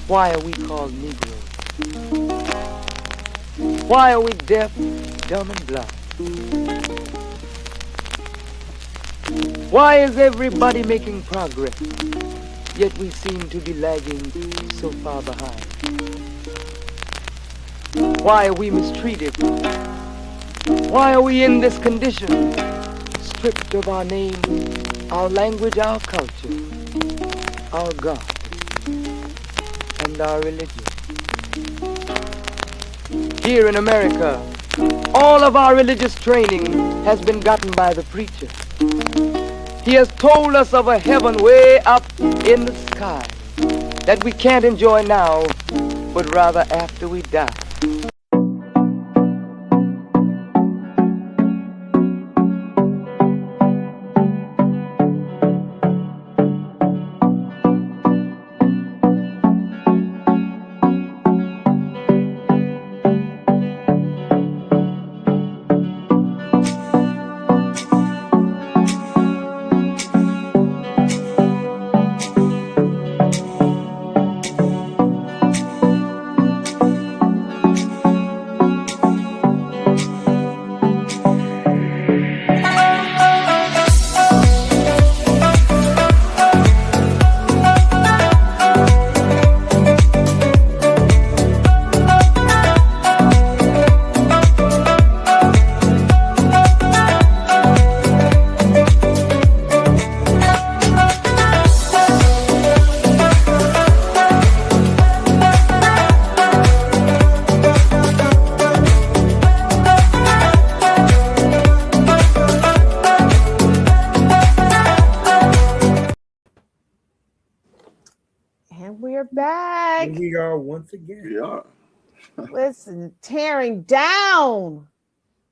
Why are we called Negroes? Why are we deaf, dumb, and blind? Why is everybody making progress, yet we seem to be lagging so far behind? Why are we mistreated? Why are we in this condition? Stripped of our name, our language, our culture, our God, and our religion. Here in America, all of our religious training has been gotten by the preacher. He has told us of a heaven way up in the sky that we can't enjoy now, but rather after we die. Back. We are once again. We are. Listen, tearing down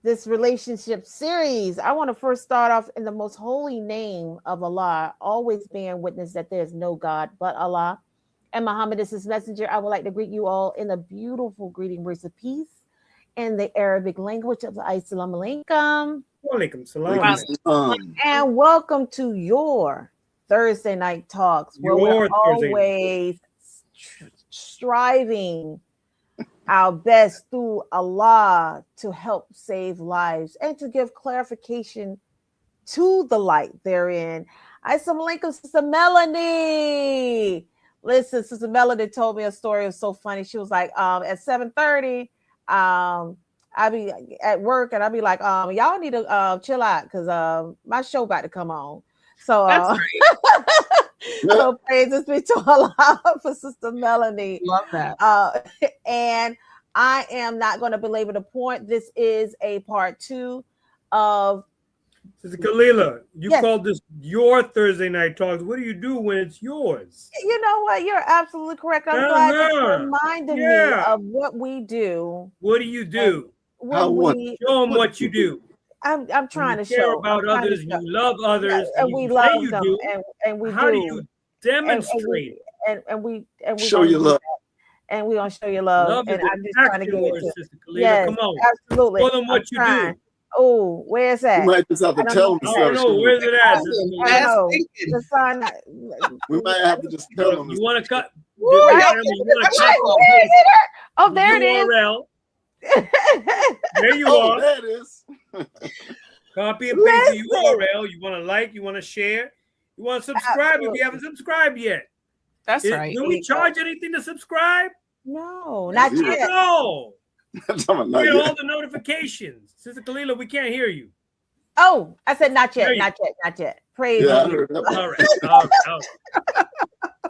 this relationship series. I want to first start off in the most holy name of Allah, always bearing witness that there is no God but Allah, and Muhammad is his messenger. I would like to greet you all in a beautiful greeting words of peace in the Arabic language of Assalamu alaikum. Walaikum salam. And welcome to your Thursday night talks, where we're always striving our best through Allah to help save lives and to give clarification to the light therein. Assalamu alaikum, Sister Melanie. Listen, Sister Melanie told me a story. It was so funny. She was like, at 7:30, I'll be at work and I'll be like, y'all need to chill out because my show about to come on. So, so praises be to Allah for Sister Melanie. Love that. And I am not going to belabor the point. This is a part 2 of. Sister Kalila, you called this your Thursday night talks. What do you do when it's yours? You know what? You're absolutely correct. I'm glad you reminded me of what we do. What do you do? Show them what you do. I'm trying to care show about others. You love others, and we love them, and we How do you demonstrate? And we show your love, and we gonna show your love. And I'm just trying to get it to Sister Kalila. Come on, absolutely. Tell them what you do. Oh, where's that? You might just have to tell them. I don't know. Where's it at? I don't know. We might have to just tell them. You want to cut? Oh, there it is. There you are. There it is. Copy and paste the URL. You want to like, you want to share, you want to subscribe if you haven't subscribed yet. That's right. Do we charge anything to subscribe? No, not yet. No. Get all the notifications. Sister Kalila, we can't hear you. Oh, I said not yet, not yet. Praise God. All right.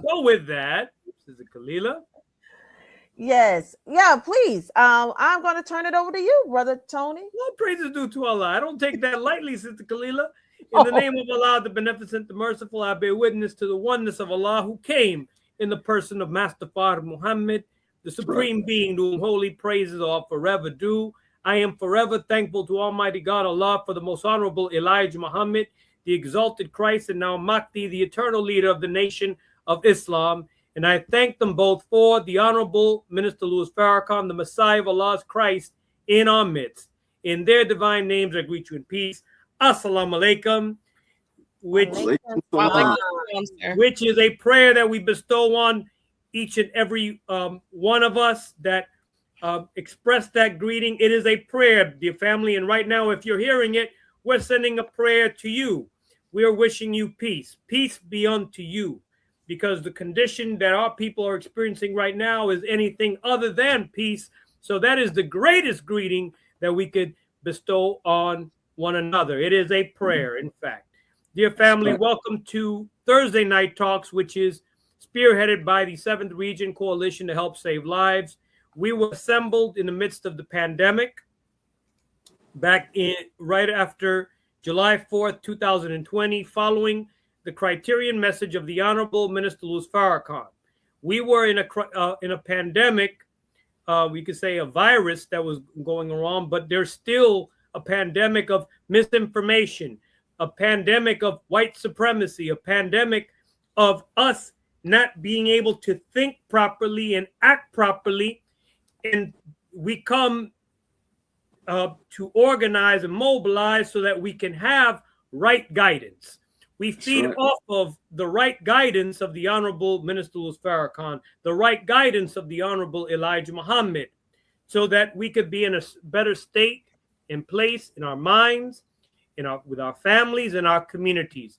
Go with that, Sister Kalila. Yes. Yeah, please. I'm going to turn it over to you, Brother Tony. What praises due to Allah? I don't take that lightly, Sister Kalila. In the name of Allah, the Beneficent, the Merciful, I bear witness to the oneness of Allah who came in the person of Master Fard Muhammad, the Supreme Being to whom holy praises are forever due. I am forever thankful to Almighty God Allah for the most honorable Elijah Muhammad, the exalted Christ, and now Mahdi, the eternal leader of the nation of Islam. And I thank them both for the Honorable Minister Louis Farrakhan, the Messiah of Allah's Christ, in our midst. In their divine names, I greet you in peace. Assalamu alaikum, which is a prayer that we bestow on each and every one of us that expressed that greeting. It is a prayer, dear family. And right now, if you're hearing it, we're sending a prayer to you. We are wishing you peace. Peace be unto you. Because the condition that our people are experiencing right now is anything other than peace. So that is the greatest greeting that we could bestow on one another. It is a prayer, in fact. Dear family, welcome to Thursday Night Talks, which is spearheaded by the 7th Region Coalition to Help Save Lives. We were assembled in the midst of the pandemic back in right after July 4th, 2020, following the criterion message of the Honorable Minister Louis Farrakhan. We were in a pandemic, we could say a virus that was going around, but there's still a pandemic of misinformation, a pandemic of white supremacy, a pandemic of us not being able to think properly and act properly. And we come to organize and mobilize so that we can have right guidance. We feed off of the right guidance of the Honorable Minister Louis Farrakhan, the right guidance of the Honorable Elijah Muhammad, so that we could be in a better state and place in our minds, with our families and our communities.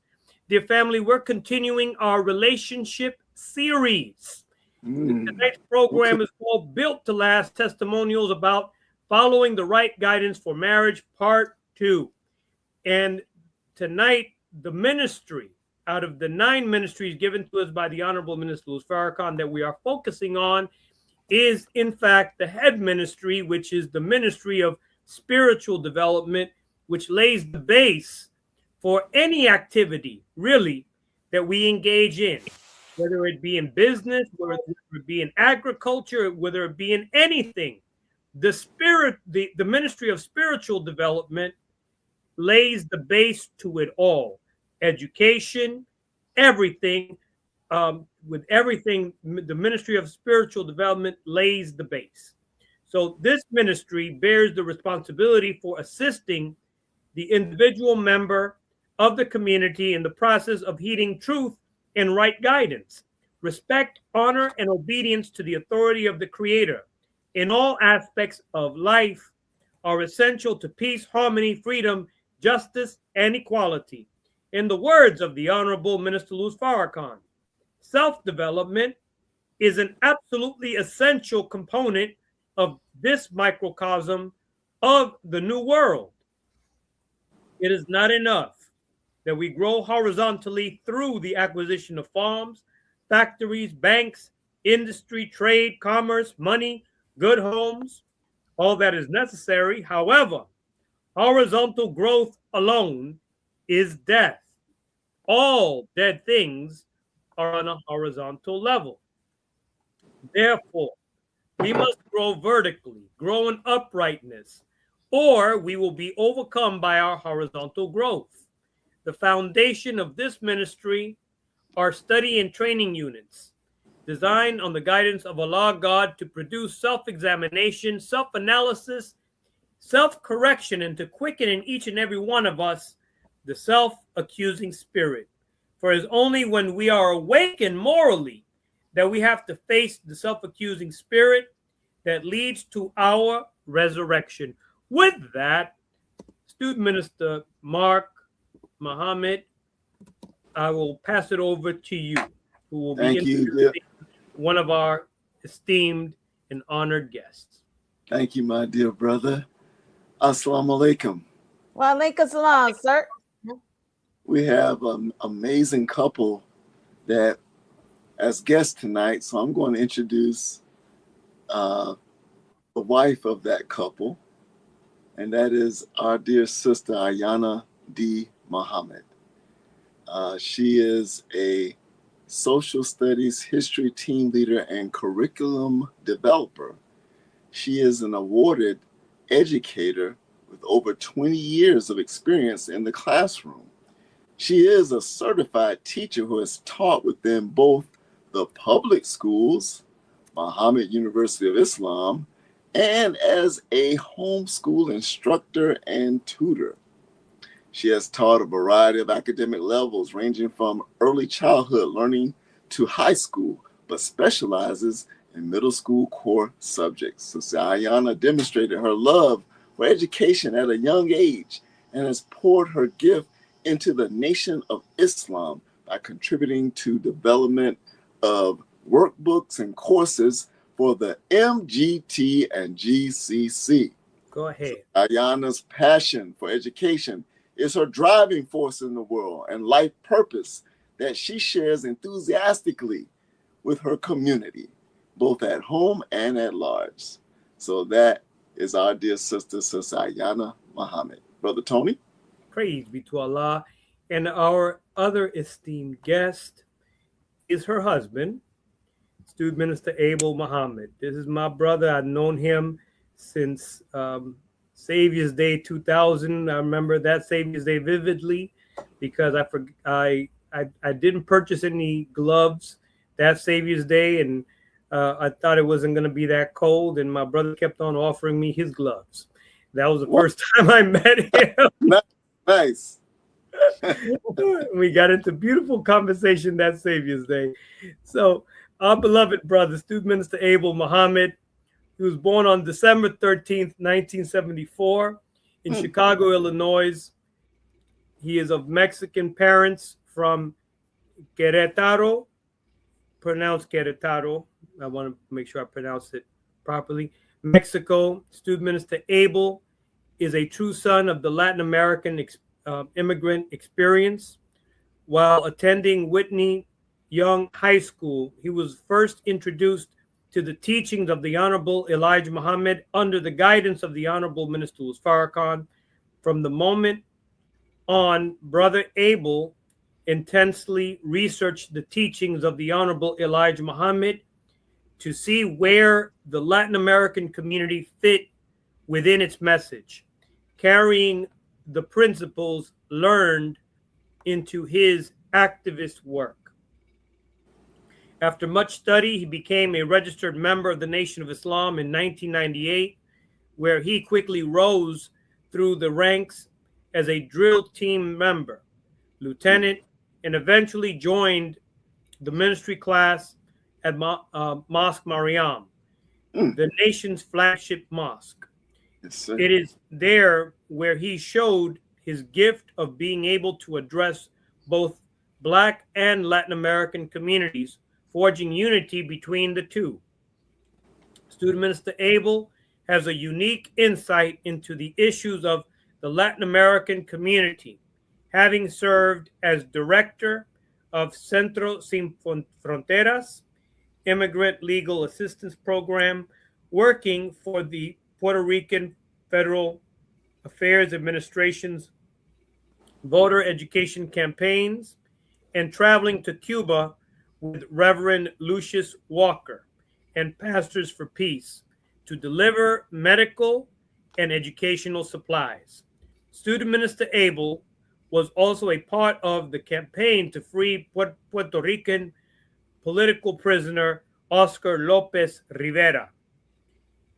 Dear family, we're continuing our relationship series. Tonight's program is called Built to Last, Testimonials About Following the Right Guidance for Marriage, Part 2. And tonight, the ministry, out of the 9 ministries given to us by the Honorable Minister Louis Farrakhan that we are focusing on, is in fact the head ministry, which is the ministry of spiritual development, which lays the base for any activity, really, that we engage in, whether it be in business, whether it be in agriculture, whether it be in anything. The ministry of spiritual development lays the base to it all. Education, everything, with everything, the ministry of spiritual development lays the base. So this ministry bears the responsibility for assisting the individual member of the community in the process of heeding truth and right guidance. Respect, honor, and obedience to the authority of the Creator in all aspects of life are essential to peace, harmony, freedom, justice, and equality. In the words of the Honorable Minister Louis Farrakhan, self-development is an absolutely essential component of this microcosm of the new world. It is not enough that we grow horizontally through the acquisition of farms, factories, banks, industry, trade, commerce, money, good homes. All that is necessary. However, horizontal growth alone is death. All dead things are on a horizontal level. Therefore, we must grow vertically, grow in uprightness, or we will be overcome by our horizontal growth. The foundation of this ministry are study and training units designed on the guidance of Allah God to produce self-examination, self-analysis, self-correction, and to quicken in each and every one of us the self-accusing spirit. For it is only when we are awakened morally that we have to face the self-accusing spirit that leads to our resurrection. With that, Student Minister Mark Muhammad, I will pass it over to you, who will be introducing one of our esteemed and honored guests. Thank you, my dear brother. Assalamu alaikum. Wa alaikum salam, sir. We have an amazing couple that as guests tonight. So I'm going to introduce the wife of that couple, and that is our dear sister Ayana D. Muhammad. She is a social studies history team leader and curriculum developer. She is an awarded educator with over 20 years of experience in the classroom. She is a certified teacher who has taught within both the public schools, Muhammad University of Islam, and as a homeschool instructor and tutor. She has taught a variety of academic levels ranging from early childhood learning to high school, but specializes in middle school core subjects. Sister Ayana demonstrated her love for education at a young age and has poured her gift into the Nation of Islam by contributing to development of workbooks and courses for the MGT and GCC. Go ahead. Ayana's passion for education is her driving force in the world and life purpose that she shares enthusiastically with her community, both at home and at large. So that is our dear sister, Sister Ayana Muhammad. Brother Tony? Praise be to Allah. And our other esteemed guest is her husband, Student Minister Abel Muhammad. This is my brother. I've known him since Savior's Day 2000. I remember that Savior's Day vividly because I didn't purchase any gloves that Savior's Day, and I thought it wasn't going to be that cold, and my brother kept on offering me his gloves. That was the first time I met him. Nice. We got into beautiful conversation that Savior's Day. So our beloved brother, Student Minister Abel Muhammad, he was born on December 13th, 1974 in Chicago, Illinois. He is of Mexican parents from Querétaro, pronounced Querétaro. I want to make sure I pronounce it properly. Mexico. Student Minister Abel is a true son of the Latin American immigrant experience. While attending Whitney Young High School, he was first introduced to the teachings of the Honorable Elijah Muhammad under the guidance of the Honorable Minister Farrakhan. From the moment on, Brother Abel intensely researched the teachings of the Honorable Elijah Muhammad to see where the Latin American community fit within its message, carrying the principles learned into his activist work. After much study, he became a registered member of the Nation of Islam in 1998, where he quickly rose through the ranks as a drill team member, lieutenant, and eventually joined the ministry class at Mosque Mariam, the nation's flagship mosque. Yes, it is there where he showed his gift of being able to address both Black and Latin American communities, forging unity between the two. Student Minister Abel has a unique insight into the issues of the Latin American community, having served as director of Centro Sin Fronteras Immigrant Legal Assistance Program, working for the Puerto Rican Federal Affairs Administration's voter education campaigns, and traveling to Cuba with Reverend Lucius Walker and Pastors for Peace to deliver medical and educational supplies. Student Minister Abel was also a part of the campaign to free Puerto Rican political prisoner Oscar Lopez Rivera.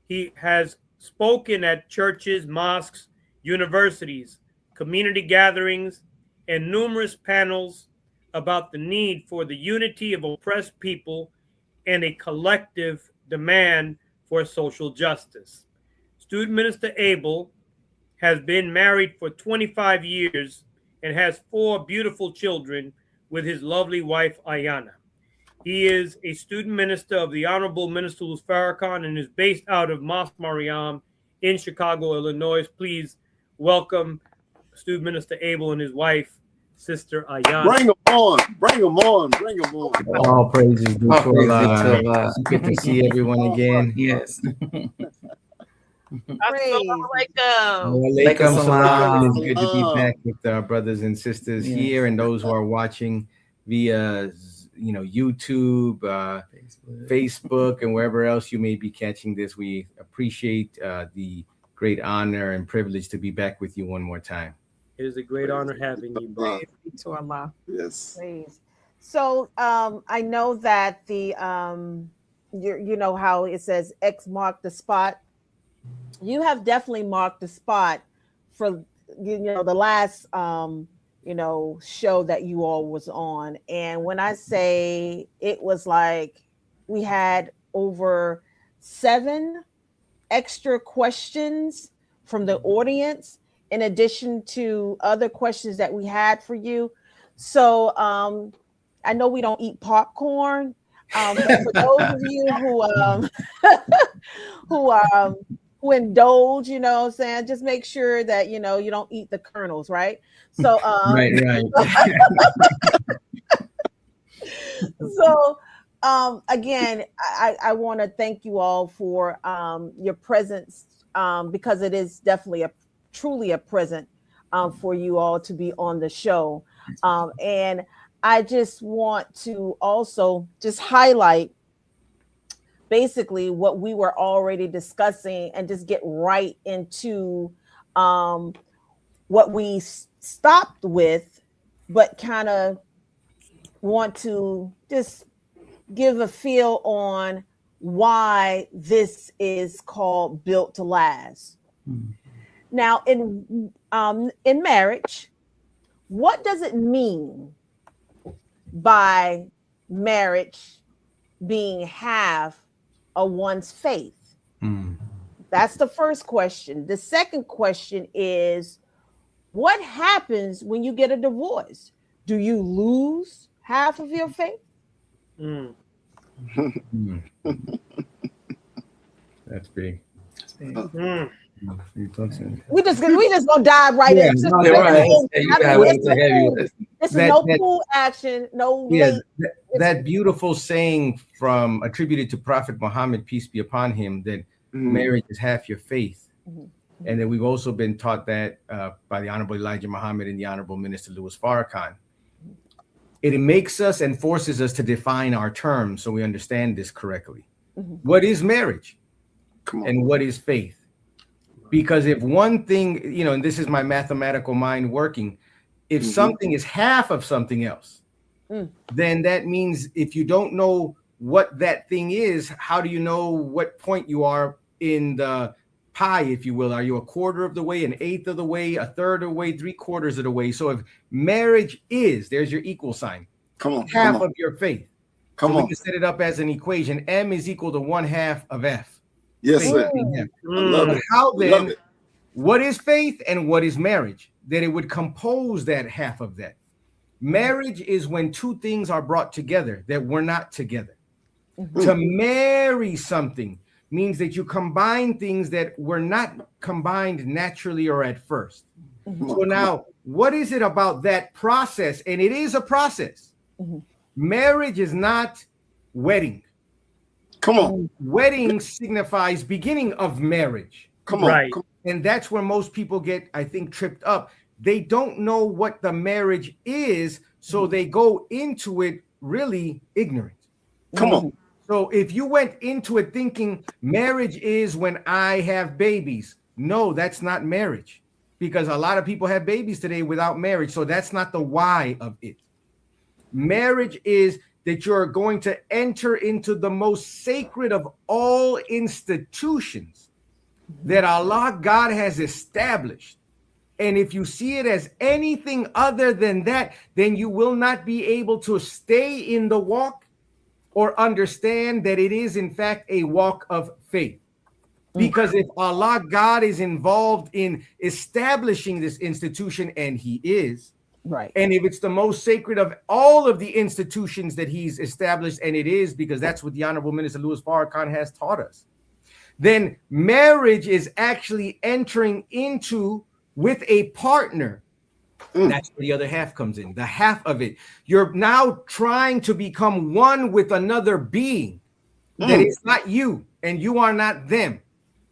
He has spoken at churches, mosques, universities, community gatherings, and numerous panels about the need for the unity of oppressed people and a collective demand for social justice. Student Minister Abel has been married for 25 years and has 4 beautiful children with his lovely wife, Ayana. He is a student minister of the Honorable Minister Farrakhan and is based out of Mosque Mariam in Chicago, Illinois. Please welcome Student Minister Abel and his wife, Sister Ayana. Bring them on. Bring them on. Bring them on. All praises be to Allah. Good to see everyone again. Yes. Walaikum salam. It's good to be back with our brothers and sisters here and those who are watching via YouTube, Facebook, and wherever else you may be catching this. We appreciate the great honor and privilege to be back with you one more time. It is a great honor having you, bro. To Allah. Yes. Praise. So I know that the you know how it says X marked the spot. You have definitely marked the spot for the last show that you all was on. And when I say it was like we had over 7 extra questions from the audience, in addition to other questions that we had for you. So I know we don't eat popcorn, but for those of you who who indulge, you know what I'm saying, just make sure that you don't eat the kernels, right? So Right. so again, I want to thank you all for your presence, because it is definitely truly a present for you all to be on the show. And I just want to also just highlight basically what we were already discussing and just get right into what we stopped with, but kind of want to just give a feel on why this is called Built to Last. Now, in marriage, what does it mean by marriage being half of one's faith? That's the first question. The second question is, what happens when you get a divorce? Do you lose half of your faith? That's big. We just gonna dive right in. This is no pool action, no. That beautiful saying attributed to Prophet Muhammad, peace be upon him, that marriage is half your faith. And then we've also been taught that by the Honorable Elijah Muhammad and the Honorable Minister Louis Farrakhan. It makes us and forces us to define our terms so we understand this correctly. What is marriage? And what is faith? Because if one thing, and this is my mathematical mind working, if something is half of something else, then that means if you don't know what that thing is, how do you know what point you are in the pie, if you will? Are you a quarter of the way, an eighth of the way, a third of the way, 3/4 of the way? So if marriage is, there's your equal sign, half of your faith. We can set it up as an equation. M is equal to 1/2 of F. Yes, sir. How then, what is faith and what is marriage? That it would compose that half of that. Marriage is when two things are brought together that were not together. To marry something means that you combine things that were not combined naturally or at first. So now, what is it about that process? And it is a process. Marriage is not wedding. Wedding signifies beginning of marriage. And that's where most people get, I think, tripped up. They don't know what the marriage is, so they go into it really ignorant. So if you went into it thinking marriage is when I have babies, no, that's not marriage, because a lot of people have babies today without marriage. So that's not the why of it. Marriage is that you're going to enter into the most sacred of all institutions that Allah God has established. And if you see it as anything other than that, then you will not be able to stay in the walk or understand that it is in fact a walk of faith. Because if Allah God is involved in establishing this institution, and he is, and if it's the most sacred of all of the institutions that he's established, and it is, because that's what the Honorable Minister Louis Farrakhan has taught us, then marriage is actually entering into with a partner. That's where the other half comes in, the half of it. You're now trying to become one with another being that is not you and you are not them.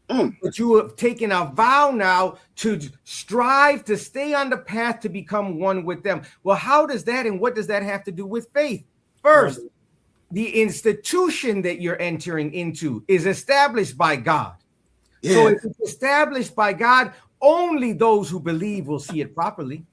But you have taken a vow now to strive to stay on the path to become one with them. Well, how does that and what does that have to do with faith? First, the institution that you're entering into is established by God. So if it's established by God, only those who believe will see it properly.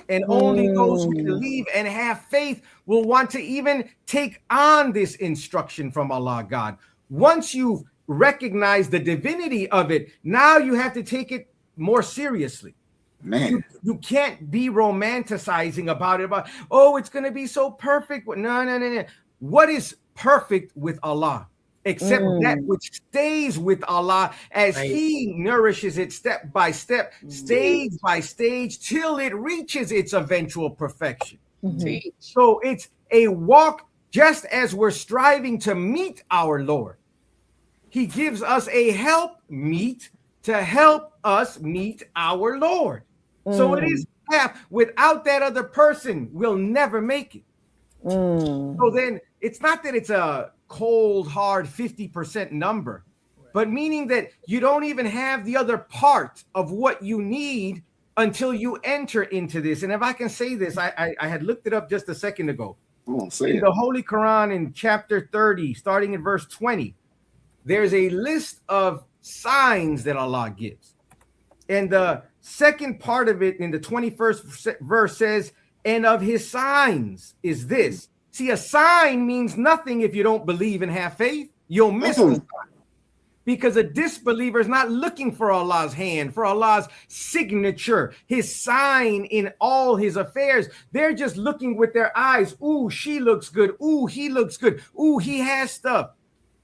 And only those who believe and have faith will want to even take on this instruction from Allah God. Once you've recognized the divinity of it, now you have to take it more seriously. You can't be romanticizing about it, oh, it's going to be so perfect. No. What is perfect with Allah, except that which stays with Allah as He nourishes it step by step, stage by stage, till it reaches its eventual perfection. So it's a walk just as we're striving to meet our Lord. He gives us a help meet to help us meet our Lord. So it is path. Without that other person, we'll never make it. So then it's not that it's a cold, hard 50% number, but meaning that you don't even have the other part of what you need until you enter into this. And if I can say this, I had looked it up just a second ago. In the Holy Quran in chapter 30, starting in verse 20, there's a list of signs that Allah gives. And the second part of it in the 21st verse says, and of his signs is this. See, a sign means nothing if you don't believe and have faith. You'll miss the sign. Because a disbeliever is not looking for Allah's hand, for Allah's signature, his sign in all his affairs. They're just looking with their eyes. Ooh, she looks good. Ooh, he looks good. Ooh, he has stuff.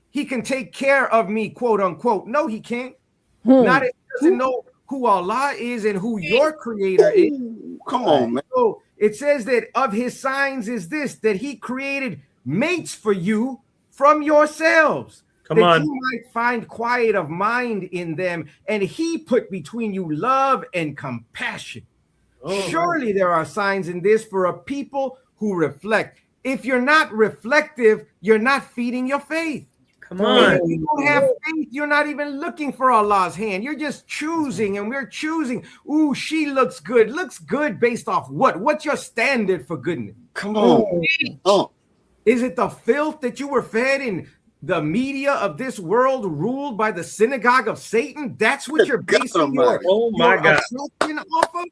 He can take care of me, quote unquote. No, he can't. Not if he doesn't know who Allah is and who your creator is. Come on, man. So it says that of his signs is this, that he created mates for you from yourselves. That you might find quiet of mind in them, and he put between you love and compassion. Surely there are signs in this for a people who reflect. If you're not reflective, you're not feeding your faith. Come on. If you don't have faith, you're not even looking for Allah's hand. You're just choosing, and we're choosing. Ooh, she looks good. Looks good based off what? What's your standard for goodness? Come on. Is it the filth that you were fed in the media of this world ruled by the synagogue of Satan? That's what you're basing your assumption off of?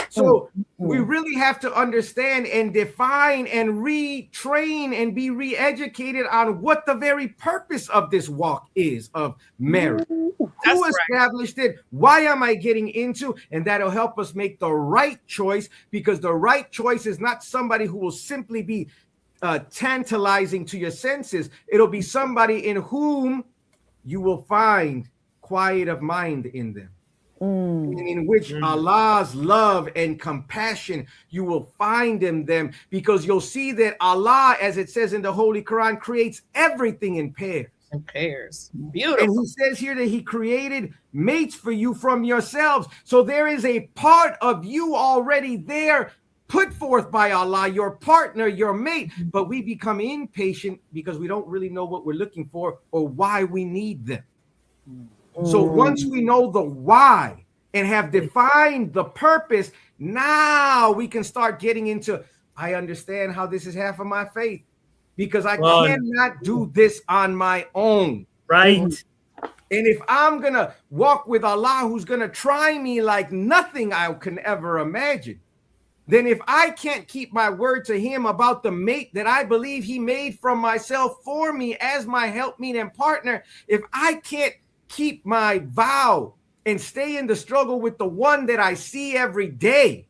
So we really have to understand and define and retrain and be re-educated on what the very purpose of this walk is of marriage. Who established it? Why am I getting into? And that'll help us make the right choice, because the right choice is not somebody who will simply be tantalizing to your senses. It'll be somebody in whom you will find quiet of mind in them. In which Allah's love and compassion you will find in them, because you'll see that Allah, as it says in the Holy Quran, creates everything in pairs. Beautiful. And he says here that he created mates for you from yourselves. So there is a part of you already there put forth by Allah, your partner, your mate, but we become impatient because we don't really know what we're looking for or why we need them. So once we know the why and have defined the purpose, now we can start getting into, I understand how this is half of my faith, because I cannot do this on my own. Right. And if I'm going to walk with Allah, who's going to try me like nothing I can ever imagine, then if I can't keep my word to him about the mate that I believe he made from myself for me as my helpmeet and partner, if I can't keep my vow and stay in the struggle with the one that I see every day,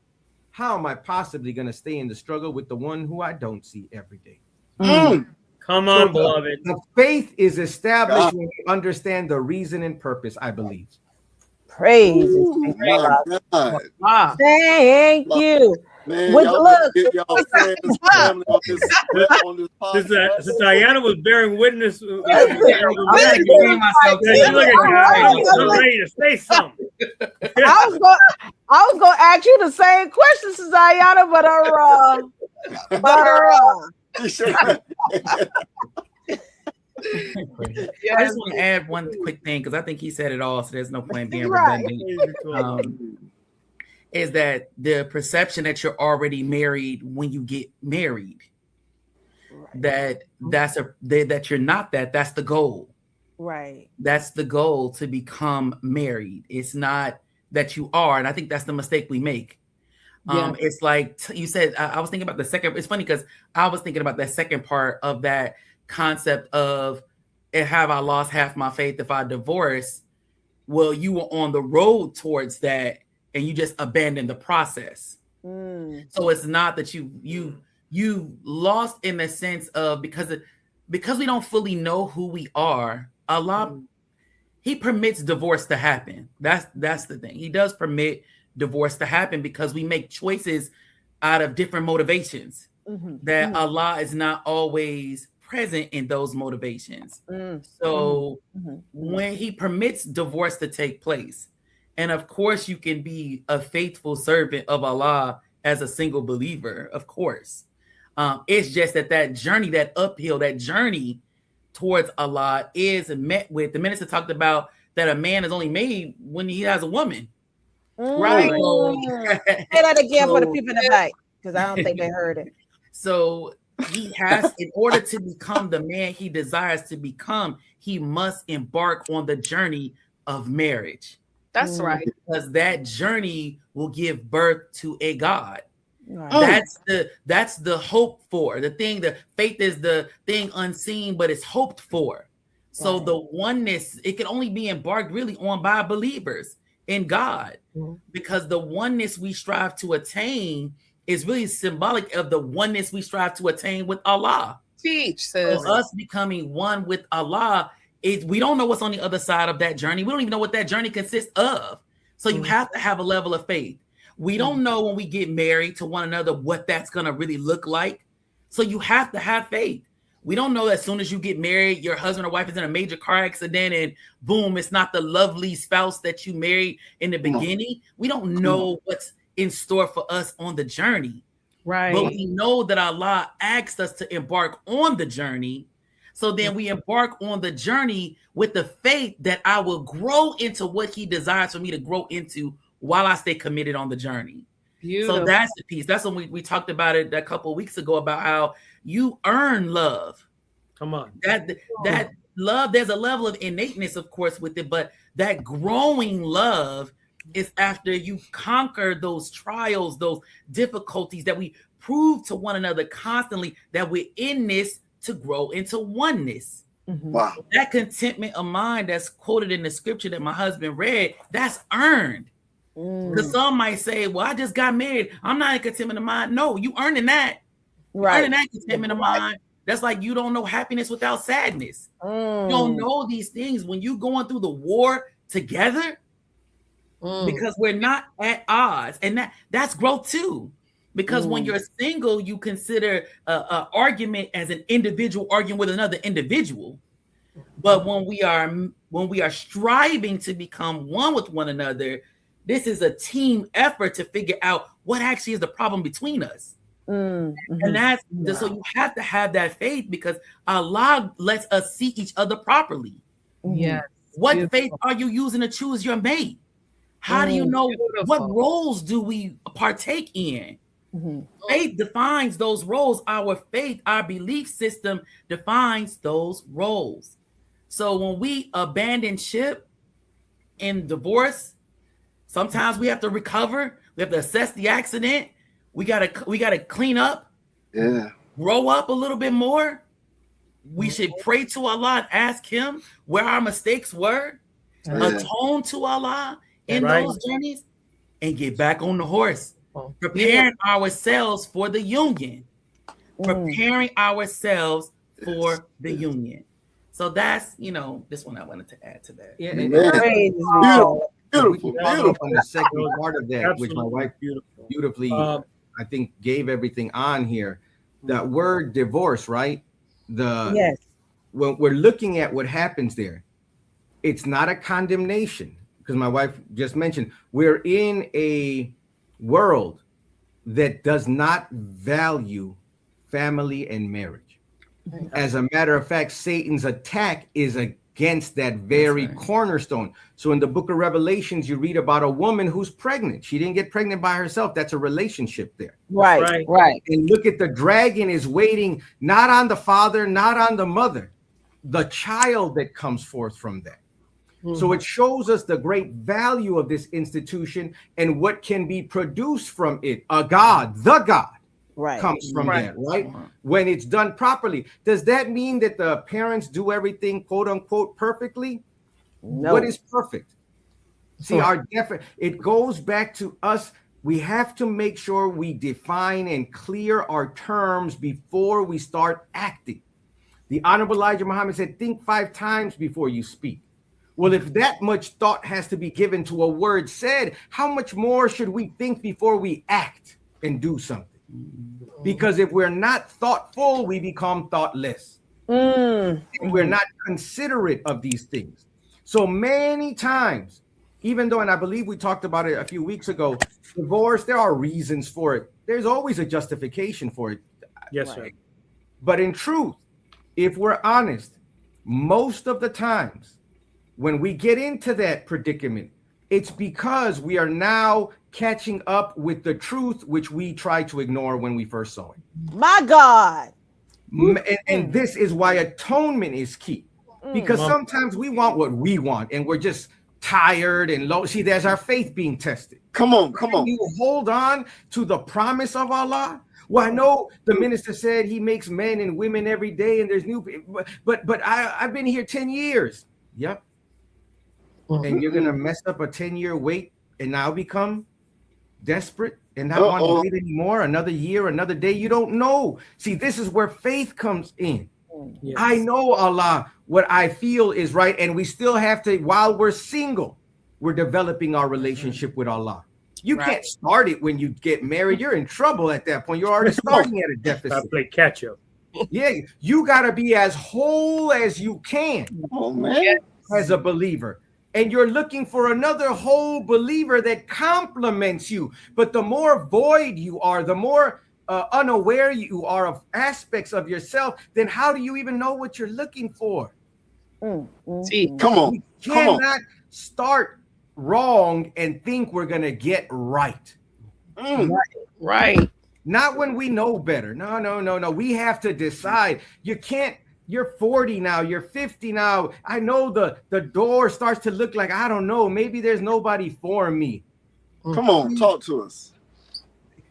how am I possibly going to stay in the struggle with the one who I don't see every day? Come on, beloved. The faith is established when you understand the reason and purpose, I believe. Praise. Thank you. Man, look, y'all friends, family on this podcast. Since Diana was bearing witness, I'm ready to say something. I was gonna ask you the same question, Diana, but I just want to add one quick thing, because I think he said it all, so there's no point being redundant. Is that the perception that you're already married when you get married? That you're not that. That's the goal. Right. That's the goal, to become married. It's not that you are, and I think that's the mistake we make. It's like you said. I was thinking about the second. It's funny because I was thinking about that second part of that concept of, have I lost half my faith if I divorce? Well, you were on the road towards that, and you just abandoned the process. So it's not that you lost in the sense of, because because we don't fully know who we are, Allah, he permits divorce to happen. That's the thing. He does permit divorce to happen because we make choices out of different motivations. That Allah is not always present in those motivations. So when he permits divorce to take place, and of course you can be a faithful servant of Allah as a single believer, of course. It's just that journey, that uphill, that journey towards Allah is met with, the minister talked about that a man is only made when he has a woman. Right. Say that again for the people in the back, because I don't think they heard it. So he has, in order to become the man he desires to become, he must embark on the journey of marriage. That's right. Because that journey will give birth to a God. Right. That's the hope for the thing. The faith is the thing unseen, but it's hoped for. So the oneness, it can only be embarked really on by believers in God, because the oneness we strive to attain is really symbolic of the oneness we strive to attain with Allah. Teach, says. So us becoming one with Allah is, we don't know what's on the other side of that journey. We don't even know what that journey consists of. So you have to have a level of faith. We don't know when we get married to one another what that's going to really look like. So you have to have faith. We don't know as soon as you get married, your husband or wife is in a major car accident and boom, it's not the lovely spouse that you married in the beginning. We don't know what's in store for us on the journey. Right. But we know that Allah asked us to embark on the journey. So then we embark on the journey with the faith that I will grow into what he desires for me to grow into while I stay committed on the journey. Beautiful. So that's the piece. That's when we talked about it a couple of weeks ago about how you earn love. Come on. That love, there's a level of innateness, of course, with it, but that growing love is after you conquer those trials, those difficulties that we prove to one another constantly that we're in this to grow into oneness. Wow. That contentment of mind that's quoted in the scripture that my husband read, that's earned. Because some might say, well, I just got married. I'm not in contentment of mind. No, you earning that. Right. Earning that contentment of mind. That's like you don't know happiness without sadness. You don't know these things when you going through the war together, because we're not at odds. And that's growth too. Because when you're single, you consider an argument as an individual arguing with another individual. But when we are striving to become one with one another, this is a team effort to figure out what actually is the problem between us. And so you have to have that faith, because Allah lets us see each other properly. Yes. What faith are you using to choose your mate? How do you know what roles do we partake in? Faith defines those roles. Our faith, our belief system defines those roles. So when we abandon ship in divorce, sometimes we have to recover. We have to assess the accident. We gotta clean up. Yeah. Grow up a little bit more. We should pray to Allah and ask Him where our mistakes were. Atone to Allah in those journeys, and get back on the horse. Preparing ourselves for the union. Preparing ourselves for the union. So that's, this one I wanted to add to that. Yeah, beautiful. On the second part of that, which my wife beautifully, I think, gave everything on here. That word divorce, right? When we're looking at what happens there, it's not a condemnation, because my wife just mentioned we're in a world that does not value family and marriage. As a matter of fact, Satan's attack is against that very cornerstone. So in the book of Revelations, you read about a woman who's pregnant. She didn't get pregnant by herself. That's a relationship there. Right. And look at the dragon is waiting, not on the father, not on the mother, the child that comes forth from that. So it shows us the great value of this institution and what can be produced from it. A God, the God, comes from that, right? When it's done properly. Does that mean that the parents do everything, quote unquote, perfectly? No. What is perfect? See, it goes back to us. We have to make sure we define and clear our terms before we start acting. The Honorable Elijah Muhammad said, think 5 times before you speak. Well, if that much thought has to be given to a word said, how much more should we think before we act and do something? Because if we're not thoughtful, we become thoughtless. If we're not considerate of these things. So many times, even though, and I believe we talked about it a few weeks ago, divorce, there are reasons for it. There's always a justification for it. Yes, sir. But in truth, if we're honest, most of the times when we get into that predicament, it's because we are now catching up with the truth, which we tried to ignore when we first saw it. My God. And this is why atonement is key. Because sometimes we want what we want and we're just tired and low. See, there's our faith being tested. Come on. You hold on to the promise of Allah. Well, I know the minister said he makes men and women every day and there's new, but I've been here 10 years. Yep. And you're going to mess up a 10-year wait and now become desperate and not want to wait anymore. Another year, another day. You don't know. See, this is where faith comes in. Yes. I know Allah, what I feel is right. And we still have to, while we're single, we're developing our relationship with Allah. You can't start it when you get married. You're in trouble at that point. You're already starting at a deficit. I play catch up. Yeah, you got to be as whole as you can as a believer. And you're looking for another whole believer that complements you. But the more void you are, the more unaware you are of aspects of yourself, then how do you even know what you're looking for? See, come on. We cannot start wrong and think we're going to get right. Right. Not when we know better. No. We have to decide. You can't. You're 40 now. You're 50 now. I know the door starts to look like, I don't know, maybe there's nobody for me. Come on, talk to us.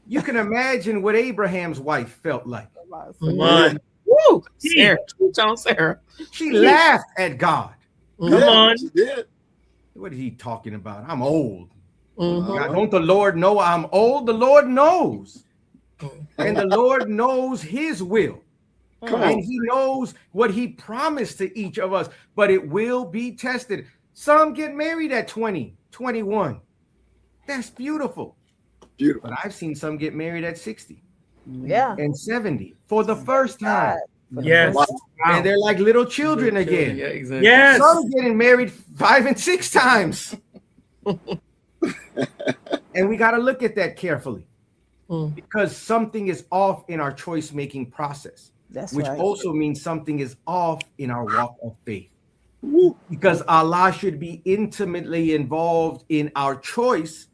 You can imagine what Abraham's wife felt like. Come on. Woo! Sarah. Sarah. She laughed at God. Come on. She did. What is he talking about? I'm old. Don't the Lord know I'm old? The Lord knows. And the Lord knows his will. And he knows what he promised to each of us, but it will be tested. Some get married at 20, 21. That's beautiful. But I've seen some get married at 60. And 70 for the first time. Yes. And they're like little children again. Yeah, exactly. Yes. Some getting married 5 and 6 times. And we got to look at that carefully. Because something is off in our choice-making process. Which also means something is off in our walk of faith. Because Allah should be intimately involved in our choice.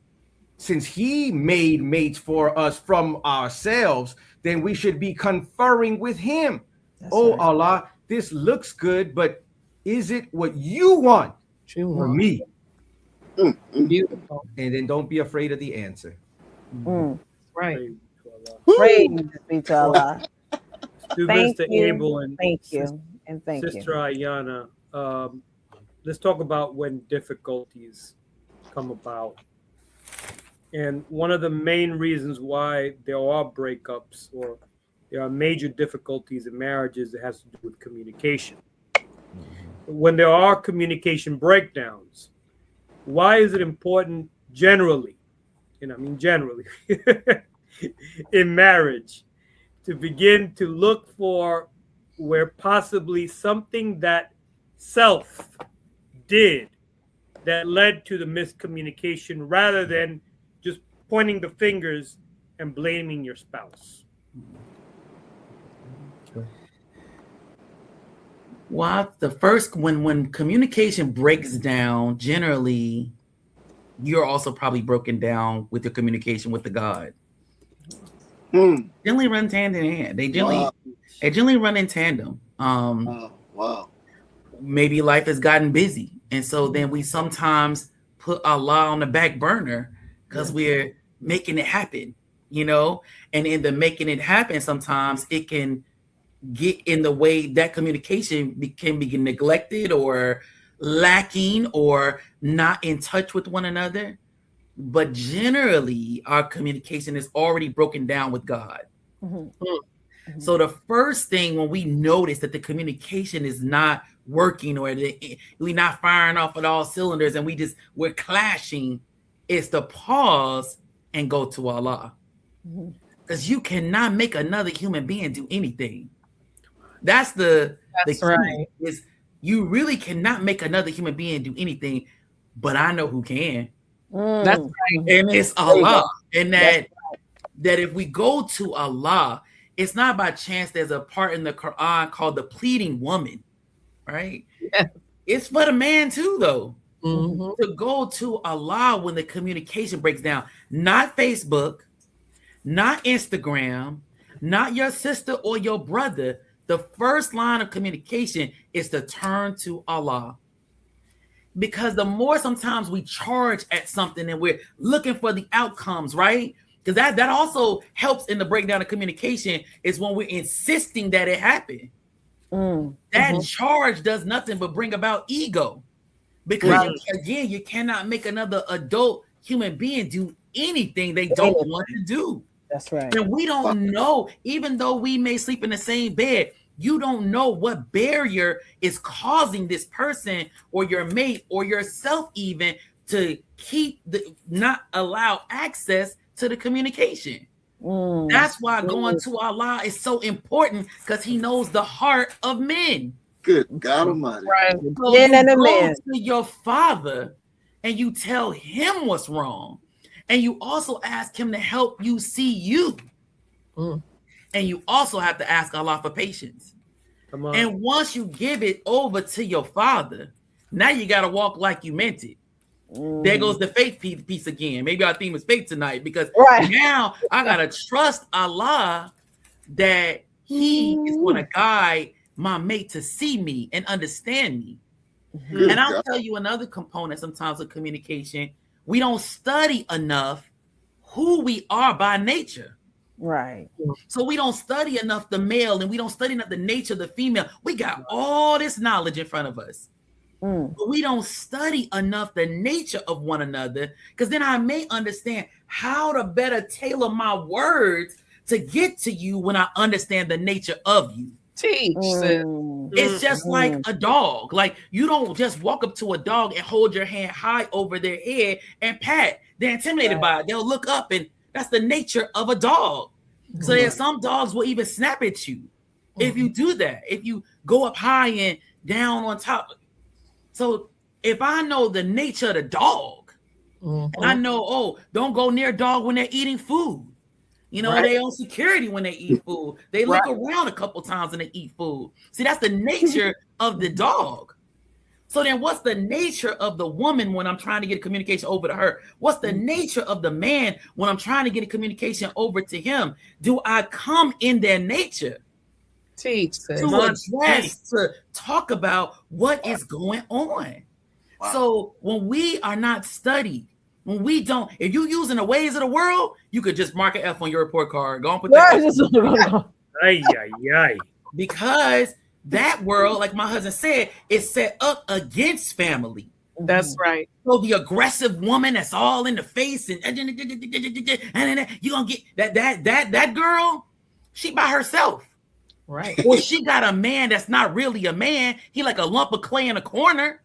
Since he made mates for us from ourselves, then we should be conferring with him. Allah, this looks good, but is it what you want for me? Beautiful. And then don't be afraid of the answer. Right. Praise be to Allah. To Thank Mr. you. Abel and Thank you. And thank Sister you. Ayana, let's talk about when difficulties come about. And one of the main reasons why there are breakups or there are major difficulties in marriages, it has to do with communication. When there are communication breakdowns, why is it important generally, and I mean generally, in marriage, to begin to look for where possibly something that self did that led to the miscommunication rather than just pointing the fingers and blaming your spouse? Well, the first, when communication breaks down, generally, you're also probably broken down with your communication with the God. Generally run hand in hand. They generally run in tandem. Maybe life has gotten busy, and so then we sometimes put Allah on the back burner because we're making it happen, And in the making it happen, sometimes it can get in the way that communication can be neglected or lacking or not in touch with one another. But generally, our communication is already broken down with God. So the first thing when we notice that the communication is not working or we're not firing off at all cylinders and we're clashing, is to pause and go to Allah. Because you cannot make another human being do anything. That's the key, right. is you really cannot make another human being do anything, but I know who can. That's right. And it's Allah. And that if we go to Allah, it's not by chance there's a part in the Quran called the pleading woman, right? Yeah. It's for the man too, though. Mm-hmm. To go to Allah when the communication breaks down. Not Facebook, not Instagram, not your sister or your brother. The first line of communication is to turn to Allah. Because the more sometimes we charge at something and we're looking for the outcomes, right? Because that also helps in the breakdown of communication, is when we're insisting that it happen. That charge does nothing but bring about ego. Because again, you cannot make another adult human being do anything they don't want to do. That's right. And we don't know, even though we may sleep in the same bed, you don't know what barrier is causing this person or your mate or yourself even to not allow access to the communication. That's why going to Allah is so important, because He knows the heart of men. Good God Almighty. Right. So you go to your Father and you tell Him what's wrong, and you also ask Him to help you see you. And you also have to ask Allah for patience. Come on. And once you give it over to your Father, now you got to walk like you meant it. There goes the faith piece again. Maybe our theme is faith tonight, because now I got to trust Allah that He is going to guide my mate to see me and understand me. And I'll tell you another component sometimes of communication. We don't study enough who we are by nature. Right. So we don't study enough the male, and we don't study enough the nature of the female. We got all this knowledge in front of us. But we don't study enough the nature of one another, because then I may understand how to better tailor my words to get to you when I understand the nature of you. Teach. It's just like a dog. Like, you don't just walk up to a dog and hold your hand high over their head and pat. They're intimidated by it. They'll look up, and that's the nature of a dog. So there's some dogs will even snap at you if you do that. If you go up high and down on top. So if I know the nature of the dog, and I know, don't go near a dog when they're eating food. You know, they on security when they eat food. They look around a couple times when they eat food. See, that's the nature of the dog. So then what's the nature of the woman when I'm trying to get a communication over to her? What's the nature of the man when I'm trying to get a communication over to him? Do I come in their nature? Teach. To address, to talk about what is going on. So when we are not studied, when we don't, if you're using the ways of the world, you could just mark an F on your report card. Go and put that. Because that world, like my husband said, is set up against family. That's right. So the aggressive woman that's all in the face, and you're gonna get that girl, she by herself. Right. Or she got a man that's not really a man. He like a lump of clay in a corner.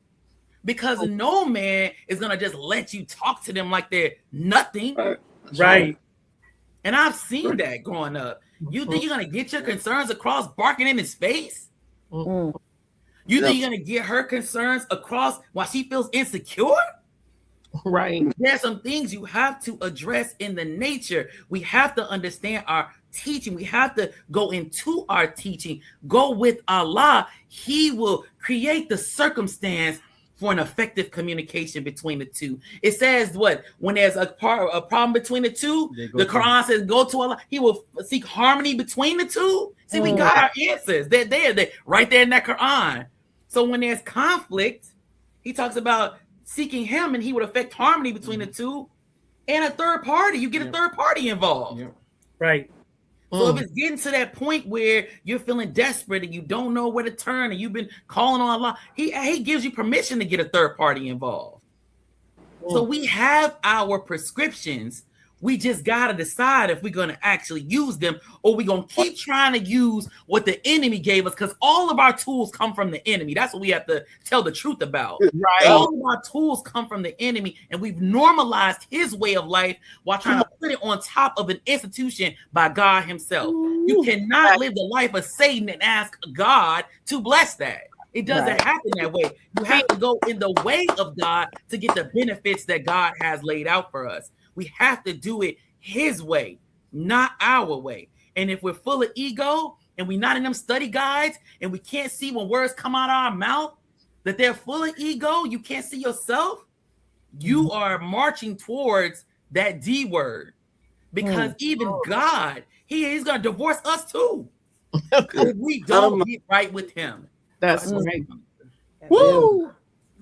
Because no man is gonna just let you talk to them like they're nothing. Right. And I've seen that growing up. You think you're gonna get your concerns across barking in his face? You think you're gonna get her concerns across while she feels insecure? Right. There's some things you have to address in the nature. We have to understand our teaching. We have to go into our teaching. Go with Allah. He will create the circumstance for an effective communication between the two. It says what? When there's a problem between the two, the Quran says go to Allah. He will seek harmony between the two. See, we got our answers. They're there. They're right there in that Quran. So when there's conflict, he talks about seeking him, and he would affect harmony between the two. And a third party, you get a third party involved. Right. So if it's getting to that point where you're feeling desperate and you don't know where to turn, and you've been calling on Allah, he gives you permission to get a third party involved. So we have our prescriptions We just got to decide if we're going to actually use them, or we're going to keep trying to use what the enemy gave us, because all of our tools come from the enemy. That's what we have to tell the truth about. Right. All of our tools come from the enemy, and we've normalized his way of life while trying to put it on top of an institution by God himself. You cannot live the life of Satan and ask God to bless that. It doesn't happen that way. You have to go in the way of God to get the benefits that God has laid out for us. We have to do it his way, not our way. And if we're full of ego and we're not in them study guides and we can't see when words come out of our mouth that they're full of ego, you can't see yourself, you are marching towards that D word. Because even God, he's going to divorce us too. If we don't get right with him. That's right. Woo!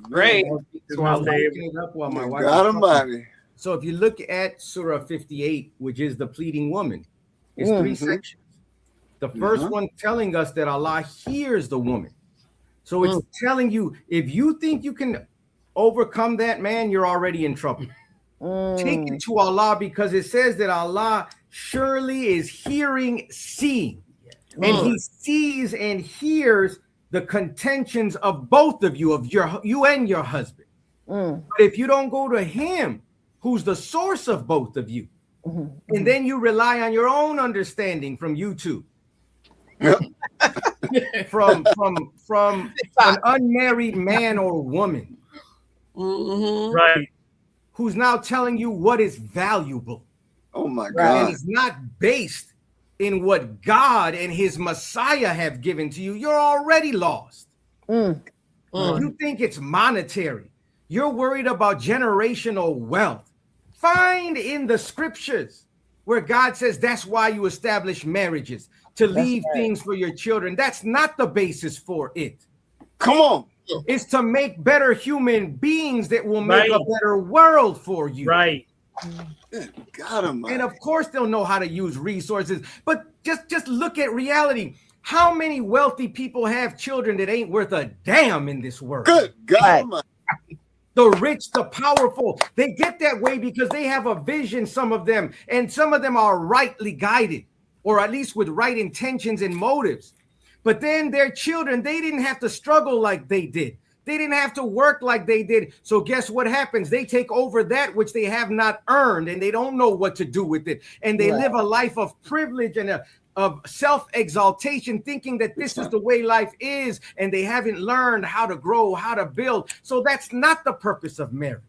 Great. God Almighty. So if you look at Surah 58, which is the pleading woman, it's 3 sections. The first one telling us that Allah hears the woman. So it's telling you, if you think you can overcome that, man, you're already in trouble. Take it to Allah, because it says that Allah surely is hearing, seeing. And he sees and hears the contentions of both of you, of you and your husband. But if you don't go to him, who's the source of both of you, and then you rely on your own understanding from YouTube, from an unmarried man or woman, Right. who's now telling you what is valuable. Oh my God. And it's not based in what God and his Messiah have given to you. You're already lost. You think it's monetary. You're worried about generational wealth. Find in the scriptures where God says that's why you establish marriages, to leave things for your children. That's not the basis for it. Come on. It's to make better human beings that will make a better world for you. Right. God Almighty. And of course they'll know how to use resources, but just look at reality. How many wealthy people have children that ain't worth a damn in this world? Good God Almighty. The rich, the powerful, they get that way because they have a vision, some of them, and some of them are rightly guided, or at least with right intentions and motives. But then their children, they didn't have to struggle like they did. They didn't have to work like they did. So guess what happens? They take over that which they have not earned, and they don't know what to do with it. And they live a life of privilege and of self-exaltation, thinking that this is the way life is, and they haven't learned how to grow, how to build. So that's not the purpose of marriage.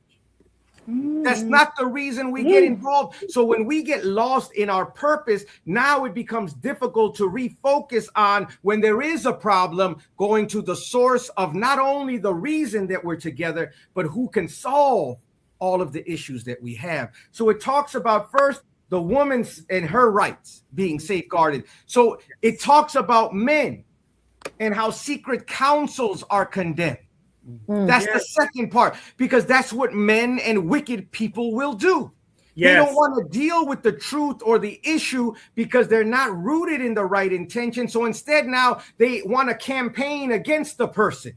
That's not the reason we get involved. So when we get lost in our purpose, now it becomes difficult to refocus on, when there is a problem, going to the source of not only the reason that we're together, but who can solve all of the issues that we have. So it talks about first the woman's and her rights being safeguarded. So it talks about men and how secret councils are condemned. That's the second part, because that's what men and wicked people will do. They don't want to deal with the truth or the issue because they're not rooted in the right intention. So instead, now they want to campaign against the person.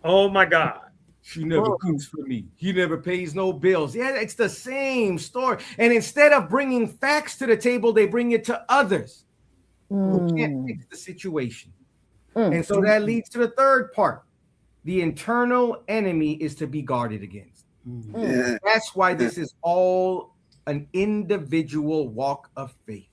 Oh my God. She never cooks for me. He never pays no bills. Yeah, it's the same story. And instead of bringing facts to the table, they bring it to others who can't fix the situation. And so that leads to the third part. The internal enemy is to be guarded against. That's why this is all an individual walk of faith.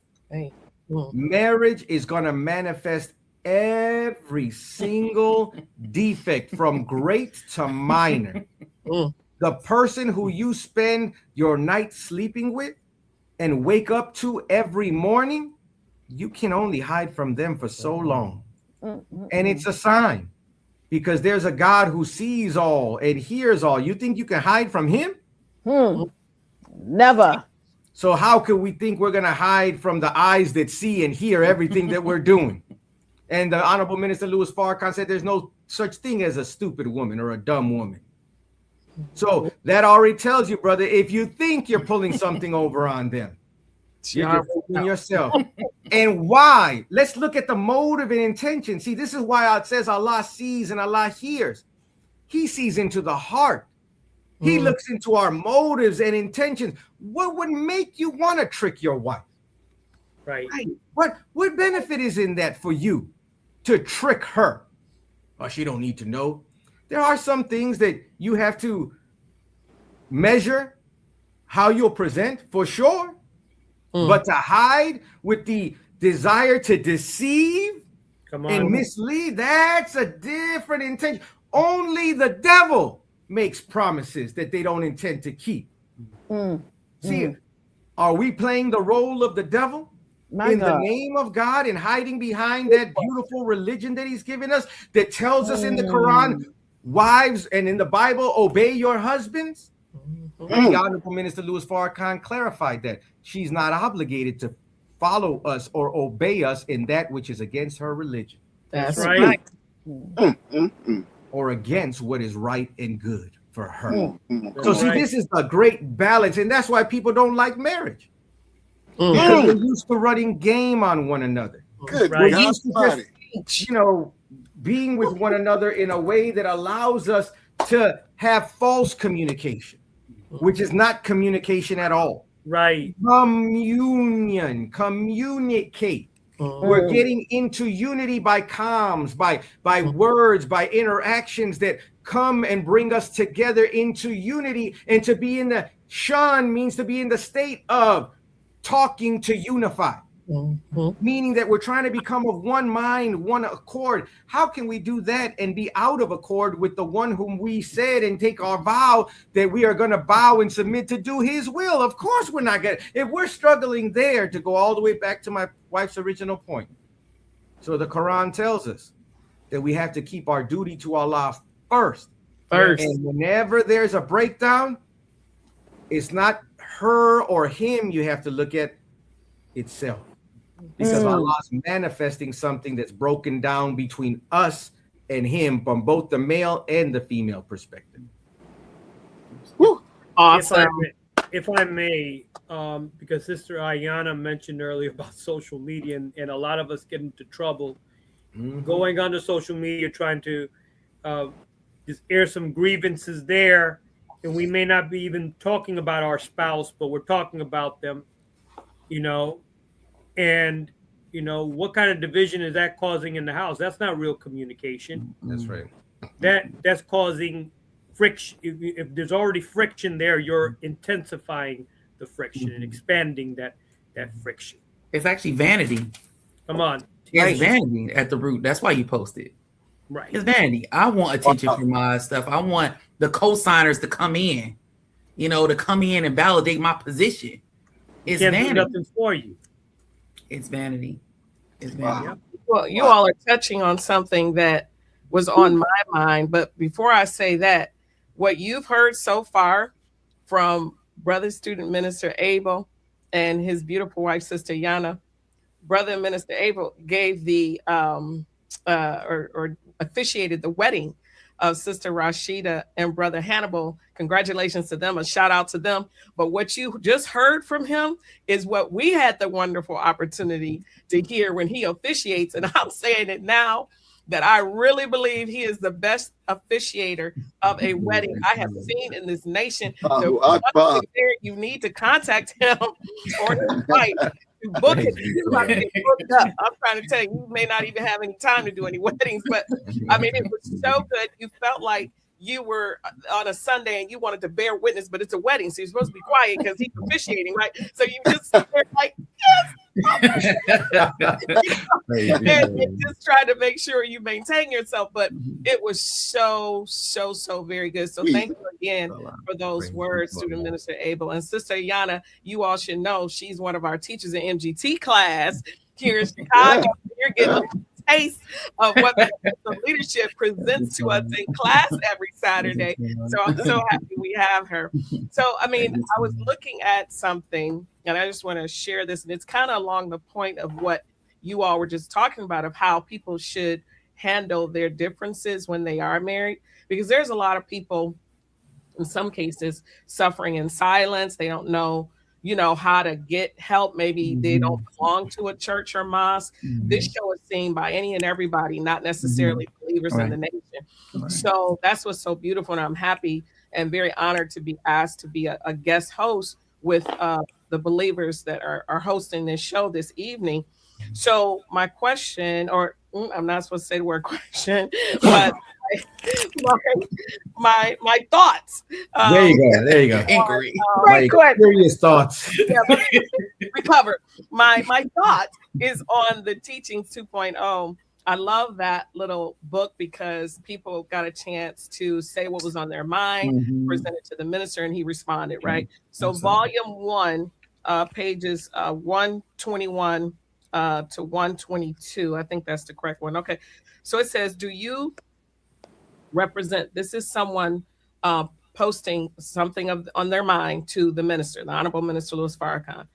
Marriage is going to manifest every single defect from great to minor. The person who you spend your night sleeping with and wake up to every morning, you can only hide from them for so long. And it's a sign, because there's a God who sees all and hears all. You think you can hide from him? Never. So how could we think we're going to hide from the eyes that see and hear everything that we're doing? And the Honorable Minister Louis Farrakhan said there's no such thing as a stupid woman or a dumb woman. So that already tells you, brother, if you think you're pulling something over on them, you're just fooling yourself. And why? Let's look at the motive and intention. See, this is why it says Allah sees and Allah hears. He sees into the heart. He looks into our motives and intentions. What would make you want to trick your wife? Right. What benefit is in that for you to trick her? Oh, she don't need to know. There are some things that you have to measure how you'll present for sure. But to hide with the desire to deceive and mislead, that's a different intention. Only the devil makes promises that they don't intend to keep. See, are we playing the role of the devil in the name of God and hiding behind that beautiful religion that he's given us that tells us in the Quran, wives, and in the Bible, obey your husbands? The Honorable Minister Louis Farrakhan clarified that she's not obligated to follow us or obey us in that which is against her religion. That's right. Or against what is right and good for her. So see, this is a great balance, and that's why people don't like marriage. Because we're used to running game on one another. We're used to just, being with one another in a way that allows us to have false communication, which is not communication at all. Right. Communion, communicate. We're getting into unity by comms, by words, by interactions that come and bring us together into unity. And to be in the shun means to be in the state of talking to unify, meaning that we're trying to become of one mind, one accord. How can we do that and be out of accord with the one whom we said and take our vow that we are going to bow and submit to do his will? Of course we're not going to. If we're struggling there, to go all the way back to my wife's original point. So the Quran tells us that we have to keep our duty to Allah first. And whenever there's a breakdown, it's not her or him you have to look at, itself. Because Allah's manifesting something that's broken down between us and him from both the male and the female perspective. Awesome. If I may, because Sister Ayana mentioned earlier about social media, and a lot of us get into trouble going onto social media trying to just air some grievances there, and we may not be even talking about our spouse, but we're talking about them, and what kind of division is that causing in the house? That's not real communication. That's right. That's causing friction. If there's already friction there, you're intensifying the friction and expanding that friction. It's actually vanity. Come on. It's vanity at the root. That's why you post it. Right. It's vanity. I want attention for my stuff. I want the co-signers to come in, to come in and validate my position. It's vanity. Do nothing for you. It's vanity. It's vanity. Wow. Well, you all are touching on something that was on my mind. But before I say that, what you've heard so far from Brother Student Minister Abel and his beautiful wife, Sister Yana, Brother Minister Abel gave the or officiated the wedding of Sister Rashida and Brother Hannibal. Congratulations to them, a shout out to them. But what you just heard from him is what we had the wonderful opportunity to hear when he officiates. And I'm saying it now that I really believe he is the best officiator of a wedding I have seen in this nation. So you need to contact him or his wife to book it. He's about to get booked up. I'm trying to tell you, you may not even have any time to do any weddings, but I mean, it was so good. You felt like you were on a Sunday and you wanted to bear witness, but it's a wedding, so you're supposed to be quiet because he's officiating, right? So you just sit there like, yes, and just try to make sure you maintain yourself. But it was so very good. So thank you again for those words, Student Minister Abel. And Sister Yana, you all should know she's one of our teachers in MGT class here in Chicago. You're getting a taste of what the leadership presents to us in class every Saturday. So I'm so happy we have her. So, I mean, I was looking at something and I just want to share this, and it's kind of along the point of what you all were just talking about, of how people should handle their differences when they are married, because there's a lot of people in some cases suffering in silence. They don't know how to get help. Maybe they don't belong to a church or mosque. This show is seen by any and everybody, not necessarily believers in the nation. So that's what's so beautiful. And I'm happy and very honored to be asked to be a guest host with the believers that are hosting this show this evening. So my question, or I'm not supposed to say the word question, but my thoughts. There you go. There you go. Inquiry. Great question. Curious thoughts. Yeah, let me recover. My thought is on the Teachings 2.0. I love that little book because people got a chance to say what was on their mind, present it to the minister, and he responded, right? So volume 1, pages 121 to 122. I think that's the correct one. Okay. So it says, do you represent, this is someone posting something on their mind to the minister, the Honorable Minister Louis Farrakhan.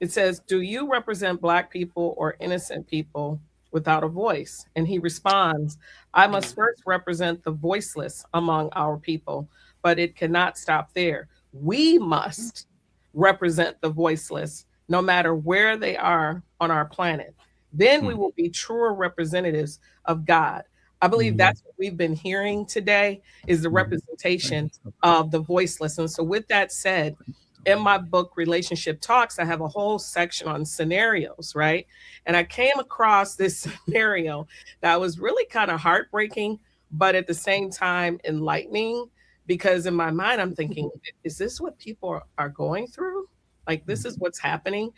It says, do you represent Black people or innocent people without a voice? And he responds, I must first represent the voiceless among our people, but it cannot stop there. We must represent the voiceless, no matter where they are on our planet. Then we will be truer representatives of God. I believe that's what we've been hearing today, is the representation of the voiceless. And so with that said, in my book, Relationship Talks, I have a whole section on scenarios, right? And I came across this scenario that was really kind of heartbreaking, but at the same time enlightening, because in my mind, I'm thinking, is this what people are going through? Like, this is what's happening,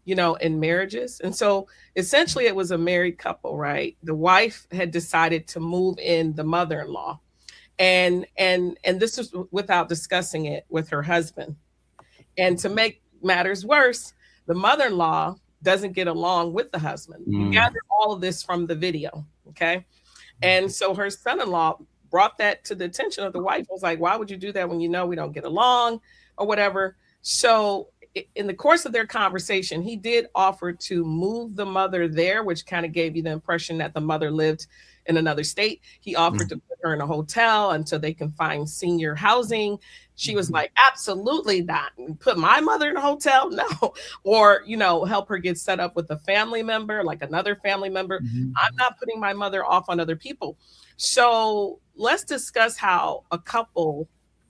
you know, in marriages. And so essentially it was a married couple, right? The wife had decided to move in the mother-in-law, and this is without discussing it with her husband. And to make matters worse, the mother-in-law doesn't get along with the husband. You gather all of this from the video, okay? And so her son-in-law brought that to the attention of the wife. I was like, why would you do that when you know we don't get along or whatever? So in the course of their conversation, he did offer to move the mother there, which kind of gave you the impression that the mother lived in another state. He offered to put her in a hotel until they can find senior housing. She was like, absolutely not. Put my mother in a hotel? No. Or, you know, help her get set up with a family member, like another family member. I'm not putting my mother off on other people. So let's discuss how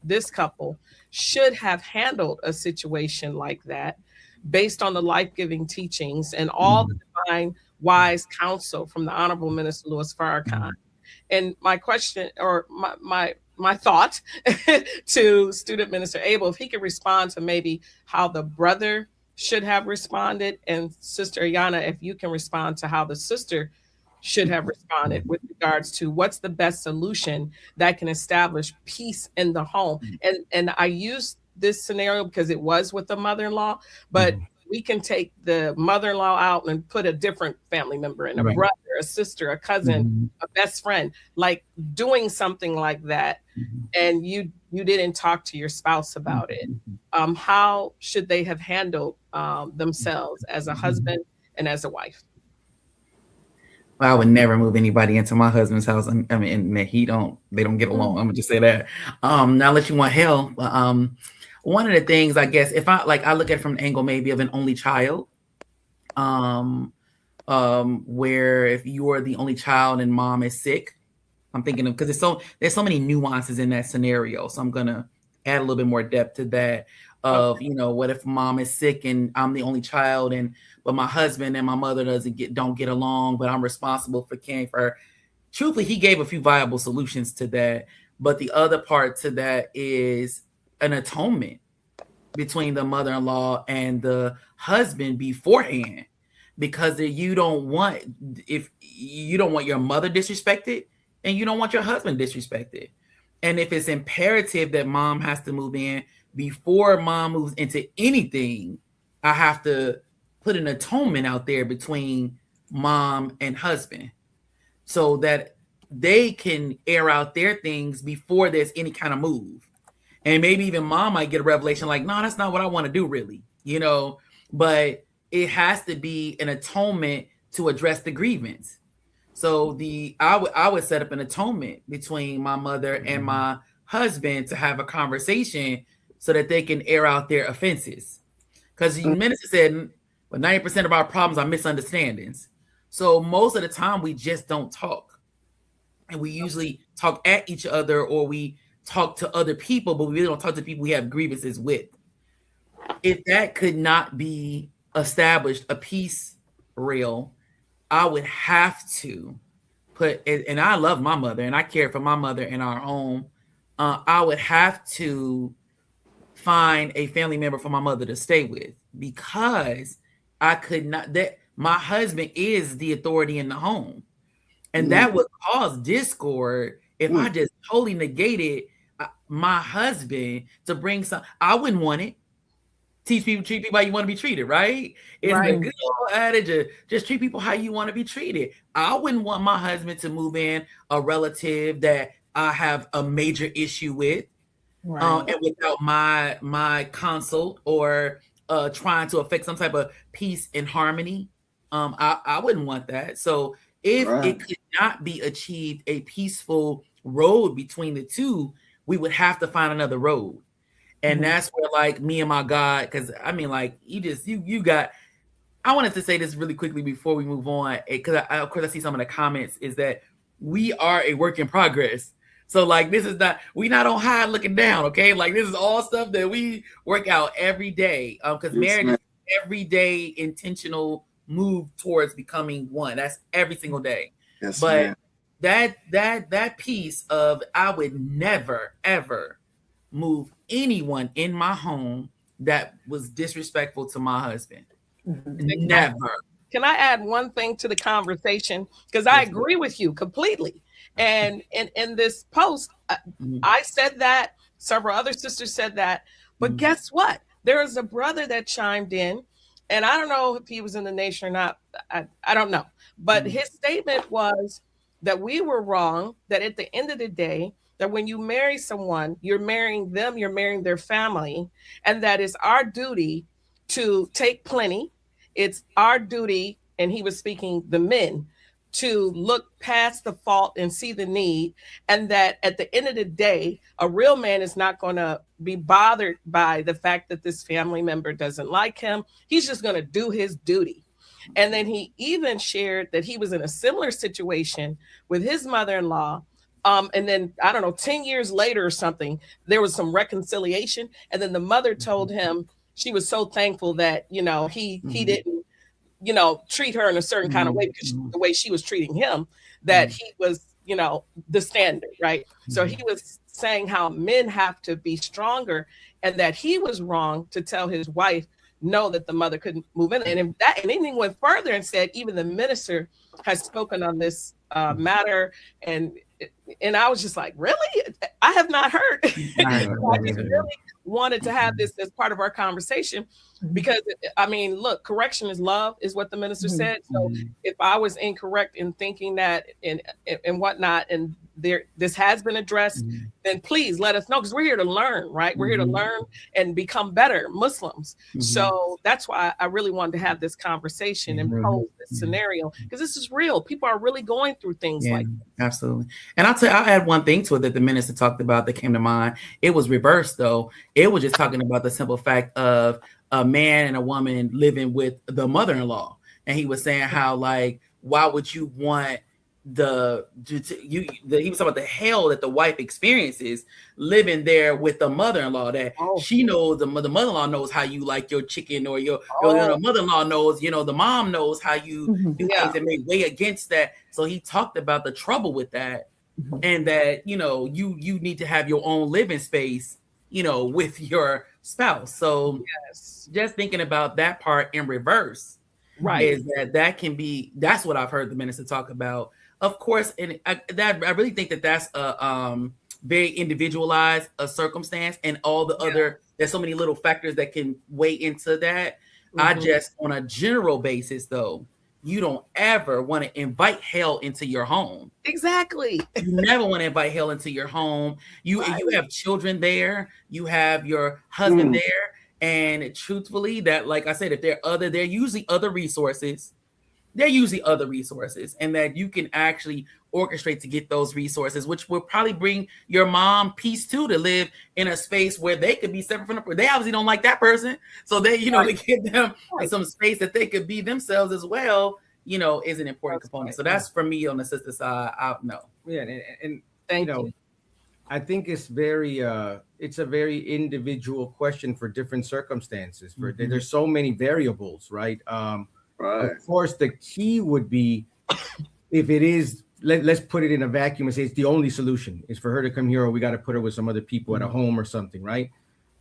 this couple should have handled a situation like that based on the life-giving teachings and all the divine wise counsel from the Honorable Minister Louis Farrakhan. And my question, or my thought to Student Minister Abel, if he could respond to maybe how the brother should have responded, and Sister Ayana, if you can respond to how the sister should have responded with regards to what's the best solution that can establish peace in the home. And I use this scenario because it was with the mother-in-law, but we can take the mother-in-law out and put a different family member in, a brother, a sister, a cousin, a best friend, like doing something like that. And you didn't talk to your spouse about it. How should they have handled themselves as a husband and as a wife? Well, I would never move anybody into my husband's house. I mean, and they don't get along. I'm gonna just say that. Now, unless you want hell. One of the things, I guess, if I look at it from the angle maybe of an only child, where if you are the only child and mom is sick, I'm thinking of, because there's so many nuances in that scenario. So I'm gonna add a little bit more depth to that. Of, you know, what if mom is sick and I'm the only child, but my husband and my mother don't get along, but I'm responsible for caring for her. Truthfully, he gave a few viable solutions to that. But the other part to that is an atonement between the mother-in-law and the husband beforehand, because you don't want your mother disrespected and you don't want your husband disrespected. And if it's imperative that mom has to move in, before mom moves into anything, I have to put an atonement out there between mom and husband so that they can air out their things before there's any kind of move. And maybe even mom might get a revelation like, no, that's not what I want to do really, you know, but it has to be an atonement to address the grievance. So I would set up an atonement between my mother and my husband to have a conversation so that they can air out their offenses. Because the minister said, but 90% of our problems are misunderstandings. So most of the time we just don't talk. And we usually talk at each other, or we talk to other people, but we really don't talk to people we have grievances with. If that could not be established, a peace rail, I would have to put, and I love my mother and I care for my mother in our home. I would have to find a family member for my mother to stay with, because I could not, that my husband is the authority in the home. And that would cause discord if I just totally negated my husband to bring some. I wouldn't want it. Treat people how you want to be treated, right? It's the good old adage of just treat people how you want to be treated. I wouldn't want my husband to move in a relative that I have a major issue with, and without my consult or trying to affect some type of peace and harmony. I wouldn't want that. So if it could not be achieved, a peaceful road between the two, we would have to find another road. And that's where, like, me and my God, because I mean, like, you got, I wanted to say this really quickly before we move on, because of course I see some of the comments, is that we are a work in progress. So, like, this is not, we not on high looking down, okay? Like, this is all stuff that we work out every day, because marriage is everyday intentional move towards becoming one. That's every single day. Yes, but that piece of, I would never ever move anyone in my home that was disrespectful to my husband. Never. Can I add one thing to the conversation? Because I agree with you completely. And in this post, I said that, several other sisters said that, but guess what? There is a brother that chimed in, and I don't know if he was in the nation or not. I don't know. But his statement was that we were wrong, that at the end of the day, that when you marry someone, you're marrying them, you're marrying their family, and that it's our duty to take plenty. It's our duty, and he was speaking the men, to look past the fault and see the need, and that at the end of the day, a real man is not going to be bothered by the fact that this family member doesn't like him. He's just going to do his duty. And then he even shared that he was in a similar situation with his mother-in-law. And then, I don't know, 10 years later or something, there was some reconciliation. And then the mother told him she was so thankful that, he didn't, treat her in a certain kind of way, because the way she was treating him, that he was, the standard, right? So he was saying how men have to be stronger, and that he was wrong to tell his wife, no, that the mother couldn't move in. And then he went further and said, even the minister has spoken on this matter. And I was just like, really? I have not heard. I just really wanted to have this as part of our conversation, because, I mean, look, correction is love, is what the minister said. So if I was incorrect in thinking that and whatnot, and this has been addressed, then please let us know, because we're here to learn, right? We're here to learn and become better Muslims. So that's why I really wanted to have this conversation and pose this scenario, because this is real. People are really going through things like this. Absolutely. And I'll add one thing to it that the minister talked about that came to mind. It was reversed, though. It was just talking about the simple fact of a man and a woman living with the mother-in-law. And he was saying how, like, why would you want he was talking about the hell that the wife experiences living there with the mother-in-law, that she knows, the mother-in-law knows how you like your chicken, or your mother-in-law knows, the mom knows how you do things that may weigh against that. So he talked about the trouble with that, and that, you need to have your own living space, with your spouse. So just thinking about that part in reverse, right, is that can be, that's what I've heard the minister talk about. Of course, and I really think that that's a very individualized circumstance, and all the other, there's so many little factors that can weigh into that. I just, on a general basis, though, you don't ever want to invite hell into your home. Exactly. You never want to invite hell into your home. You have children there, you have your husband there, and truthfully, that, like I said, if they're usually other resources. They're usually other resources, and that you can actually orchestrate to get those resources, which will probably bring your mom peace too, to live in a space where they could be separate from the, they obviously don't like that person. So they, to give them some space that they could be themselves as well, is an important component. So that's for me on the sister side. I know. Yeah. And thank you. I think it's a very individual question for different circumstances. There's so many variables, right? Right. Of course, the key would be if it is, let's put it in a vacuum and say it's the only solution is for her to come here, or we got to put her with some other people at a home or something, right?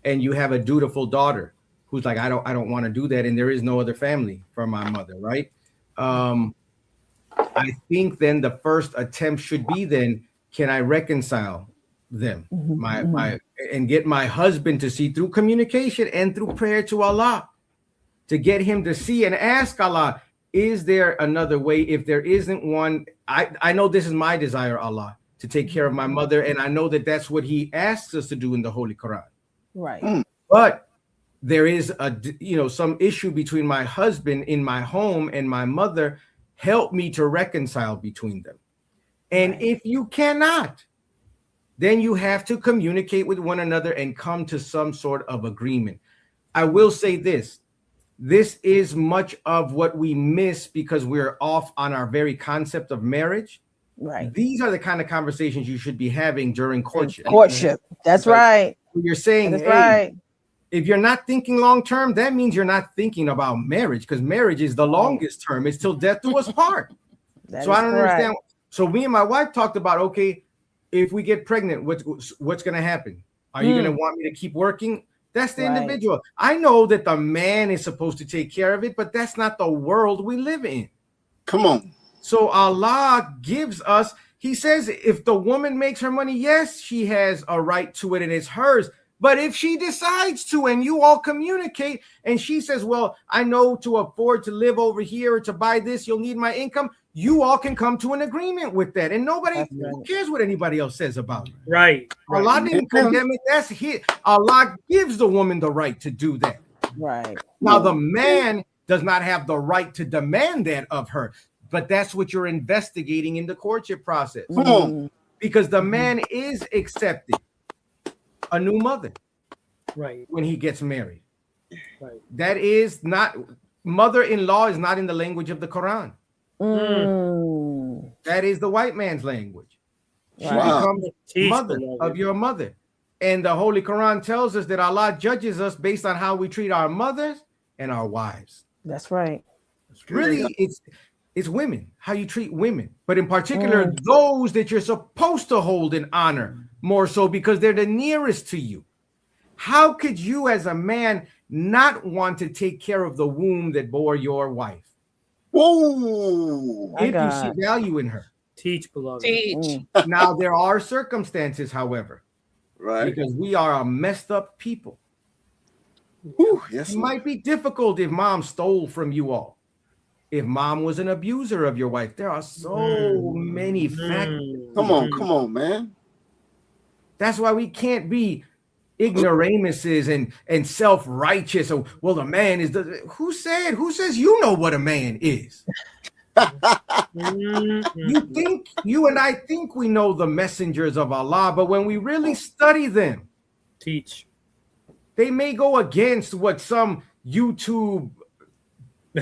And you have a dutiful daughter who's like, I don't want to do that, and there is no other family for my mother, right? I think then the first attempt should be then, can I reconcile them, and get my husband to see through communication and through prayer to Allah, to get him to see and ask Allah, is there another way? If there isn't one, I know this is my desire, Allah, to take care of my mother, and I know that that's what he asks us to do in the Holy Quran. Right. But there is some issue between my husband in my home and my mother. Help me to reconcile between them. And if you cannot, then you have to communicate with one another and come to some sort of agreement. I will say this is much of what we miss because we're off on our very concept of marriage. Right. These are the kind of conversations you should be having during courtship. That's right. You're saying, that's right. If you're not thinking long term, that means you're not thinking about marriage, because marriage is the longest term. It's till death do us part. So I don't understand. So me and my wife talked about, okay, if we get pregnant, what's going to happen? Are you going to want me to keep working? That's the individual. I know that the man is supposed to take care of it, but that's not the world we live in. Come on. So Allah gives us, he says, if the woman makes her money, yes, she has a right to it and it's hers. But if she decides to, and you all communicate, and she says, well, I know to afford to live over here or to buy this, you'll need my income, you all can come to an agreement with that. And nobody who cares what anybody else says about it. Right. Allah didn't condemn it. That's his. Allah gives the woman the right to do that. Right. Now, the man does not have the right to demand that of her. But that's what you're investigating in the courtship process. Because the man is accepting a new mother, right, when he gets married. Right. That is not, mother-in-law is not in the language of the Quran. That is the white man's language. She becomes mother of your mother. And the Holy Quran tells us that Allah judges us based on how we treat our mothers and our wives. That's right. Really, it's women, how you treat women, but in particular, those that you're supposed to hold in honor more so because they're the nearest to you. How could you as a man not want to take care of the womb that bore your wife? Whoa! If you see value in her. Teach, beloved. Teach. Now, there are circumstances, however, right? Because we are a messed up people. Yes, it might be difficult if mom stole from you all. If mom was an abuser of your wife, there are so many factors. Come on, man. That's why we can't be ignoramuses and self-righteous. Oh, well, the man is who says you know what a man is? You and I think we know the messengers of Allah, but when we really study them, teach, they may go against what some YouTube, I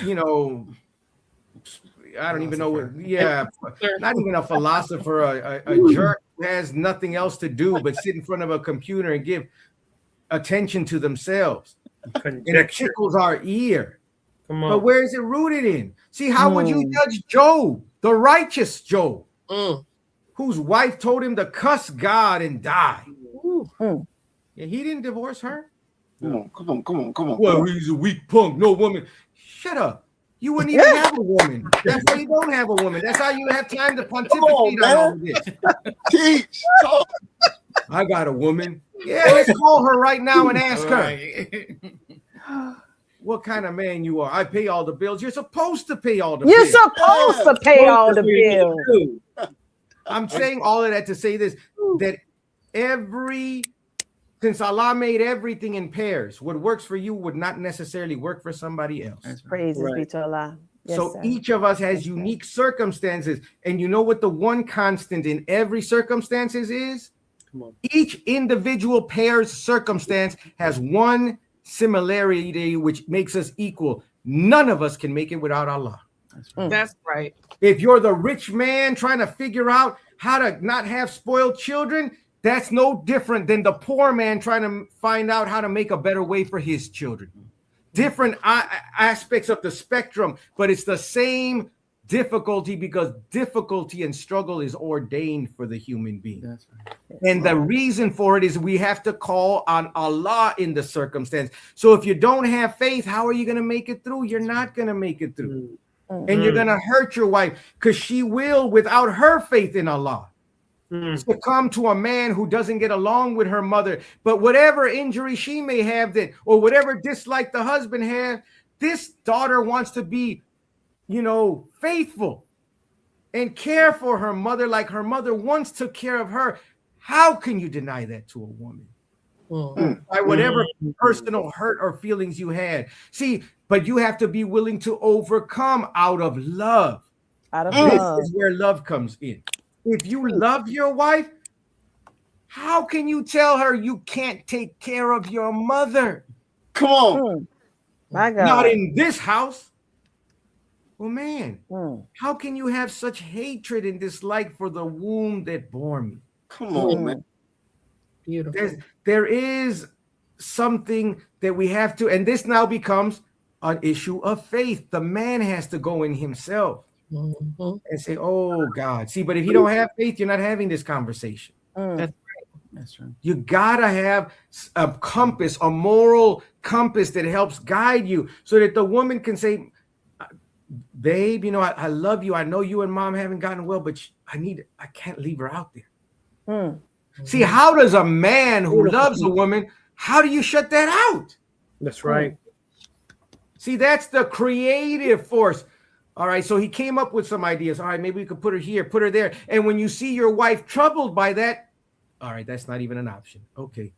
don't even know what, not even a philosopher, a jerk who has nothing else to do but sit in front of a computer and give attention to themselves. And it tickles our ear. But where is it rooted in? See, how would you judge Job, the righteous Job, whose wife told him to cuss God and die? And he didn't divorce her. Come on. Well, he's a weak punk, no woman. Shut up. You wouldn't even have a woman. That's why you don't have a woman. That's how you have time to pontificate on all of this. Teach. I got a woman. Yeah, let's call her right now and ask her. What kind of man you are? I pay all the bills. You're supposed to pay all the bills. You're supposed to pay all the bills. I'm saying all of that to say this, that since Allah made everything in pairs, what works for you would not necessarily work for somebody else. Praises be to Allah. Yes, so sir. each of us has unique circumstances. And you know what the one constant in every circumstances is? Each individual pair's circumstance has one similarity which makes us equal. None of us can make it without Allah. That's right. If you're the rich man trying to figure out how to not have spoiled children, That's no different than the poor man trying to find out how to make a better way for his children. Different aspects of the spectrum, but it's the same difficulty, because difficulty and struggle is ordained for the human being. That's right. And the reason for it is we have to call on Allah in the circumstance. So if you don't have faith, how are you going to make it through? You're not going to make it through. And you're going to hurt your wife, because she will, without her faith in Allah, succumb to a man who doesn't get along with her mother. But whatever injury she may have, that, or whatever dislike the husband has, this daughter wants to be, faithful and care for her mother like her mother once took care of her. How can you deny that to a woman? By whatever personal hurt or feelings you had. See, but you have to be willing to overcome out of love. This is where love comes in. If you love your wife, how can you tell her you can't take care of your mother? Come on. My God. Not in this house. Well, man, how can you have such hatred and dislike for the womb that bore me? Come on, man. Beautiful. There is something that we have to, and this now becomes an issue of faith. The man has to go in himself and say, oh, God. See, but if you don't have faith, you're not having this conversation. That's right. You gotta have a compass, a moral compass that helps guide you, so that the woman can say, babe, I love you. I know you and mom haven't gotten well, but I can't leave her out there. See, how does a man who loves a woman, how do you shut that out? That's right. See, that's the creative force. All right, so he came up with some ideas. All right, maybe we could put her here, put her there. And when you see your wife troubled by that, all right, that's not even an option. Okay,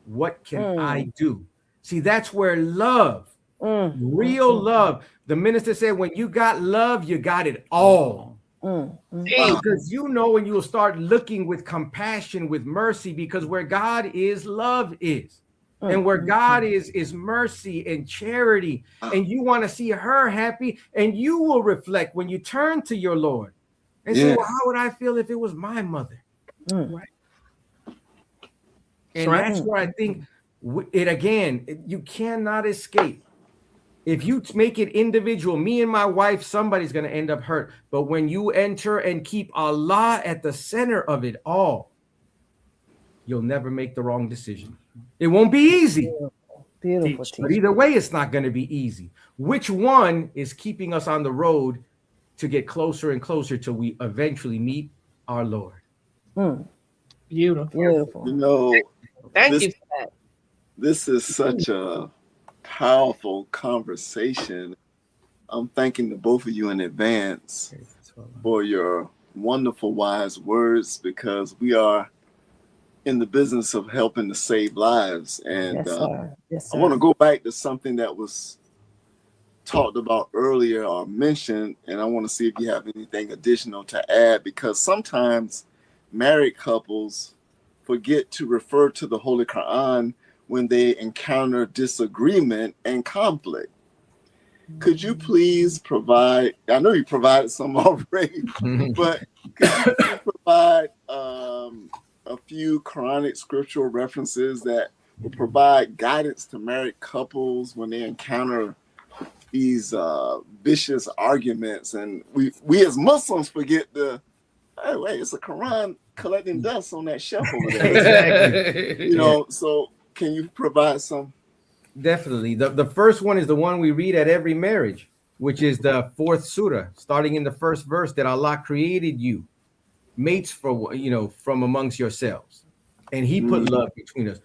what can I do? See, that's where love, real love. The minister said, when you got love, you got it all. Because when you will start looking with compassion, with mercy, because where God is, love is. And where God is mercy and charity. And you want to see her happy, and you will reflect when you turn to your Lord and say, well, how would I feel if it was my mother? Right. And that's where I think you cannot escape. If you make it individual, me and my wife, somebody's going to end up hurt. But when you enter and keep Allah at the center of it all, you'll never make the wrong decision. It won't be easy. Beautiful. But either way, it's not going to be easy. Which one is keeping us on the road to get closer and closer till we eventually meet our Lord? Beautiful. Thank you for that. This is such a powerful conversation. I'm thanking the both of you in advance for your wonderful, wise words, because we are in the business of helping to save lives. And yes, I want to go back to something that was talked about earlier or mentioned, and I want to see if you have anything additional to add, because sometimes married couples forget to refer to the Holy Quran when they encounter disagreement and conflict. Could you please provide, I know you provided some already, but could you provide a few Quranic scriptural references that will provide guidance to married couples when they encounter these vicious arguments? And we as Muslims forget hey, wait, it's a Quran collecting dust on that shelf over there. Exactly. So can you provide some? Definitely. The first one is the one we read at every marriage, which is the 4th surah, starting in the first verse, that Allah created you mates from amongst yourselves, and he put love between us.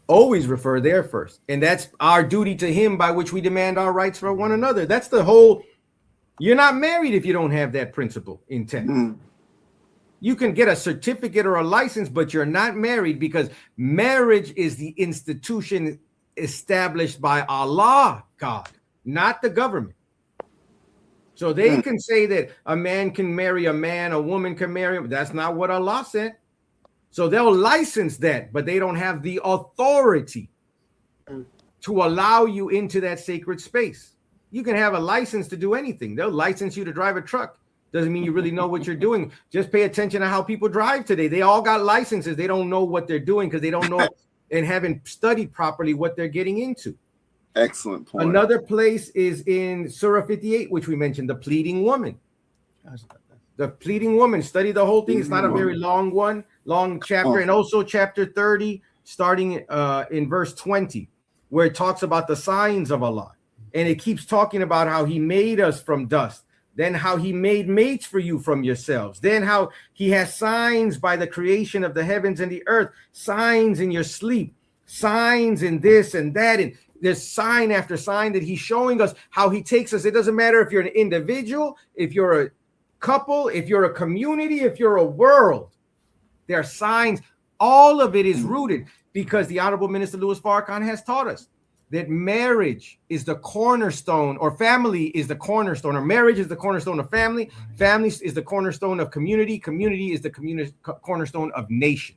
Always refer there first, and that's our duty to him, by which we demand our rights for one another. That's the whole. You're not married if you don't have that principle intact. You can get a certificate or a license, but you're not married, because marriage is the institution established by Allah, God, not the government. So they can say that a man can marry a man, a woman can marry him. That's not what Allah said. So they'll license that, but they don't have the authority to allow you into that sacred space. You can have a license to do anything. They'll license you to drive a truck. doesn't mean you really know what you're doing. Just pay attention to how people drive today. They all got licenses. They don't know what they're doing because they don't know and haven't studied properly what they're getting into. Excellent point. Another place is in Surah 58, which we mentioned, the pleading woman. The pleading woman. Study the whole thing. It's not a very long chapter. And also chapter 30, starting in verse 20, where it talks about the signs of Allah. And it keeps talking about how he made us from dust, then how he made mates for you from yourselves, then how he has signs by the creation of the heavens and the earth, signs in your sleep, signs in this and that. And there's sign after sign that he's showing us how he takes us. It doesn't matter if you're an individual, if you're a couple, if you're a community, if you're a world, there are signs. All of it is rooted because the Honorable Minister Louis Farrakhan has taught us that marriage is the cornerstone, or family is the cornerstone, or marriage is the cornerstone of family. Family is the cornerstone of community. Community is the cornerstone of nation.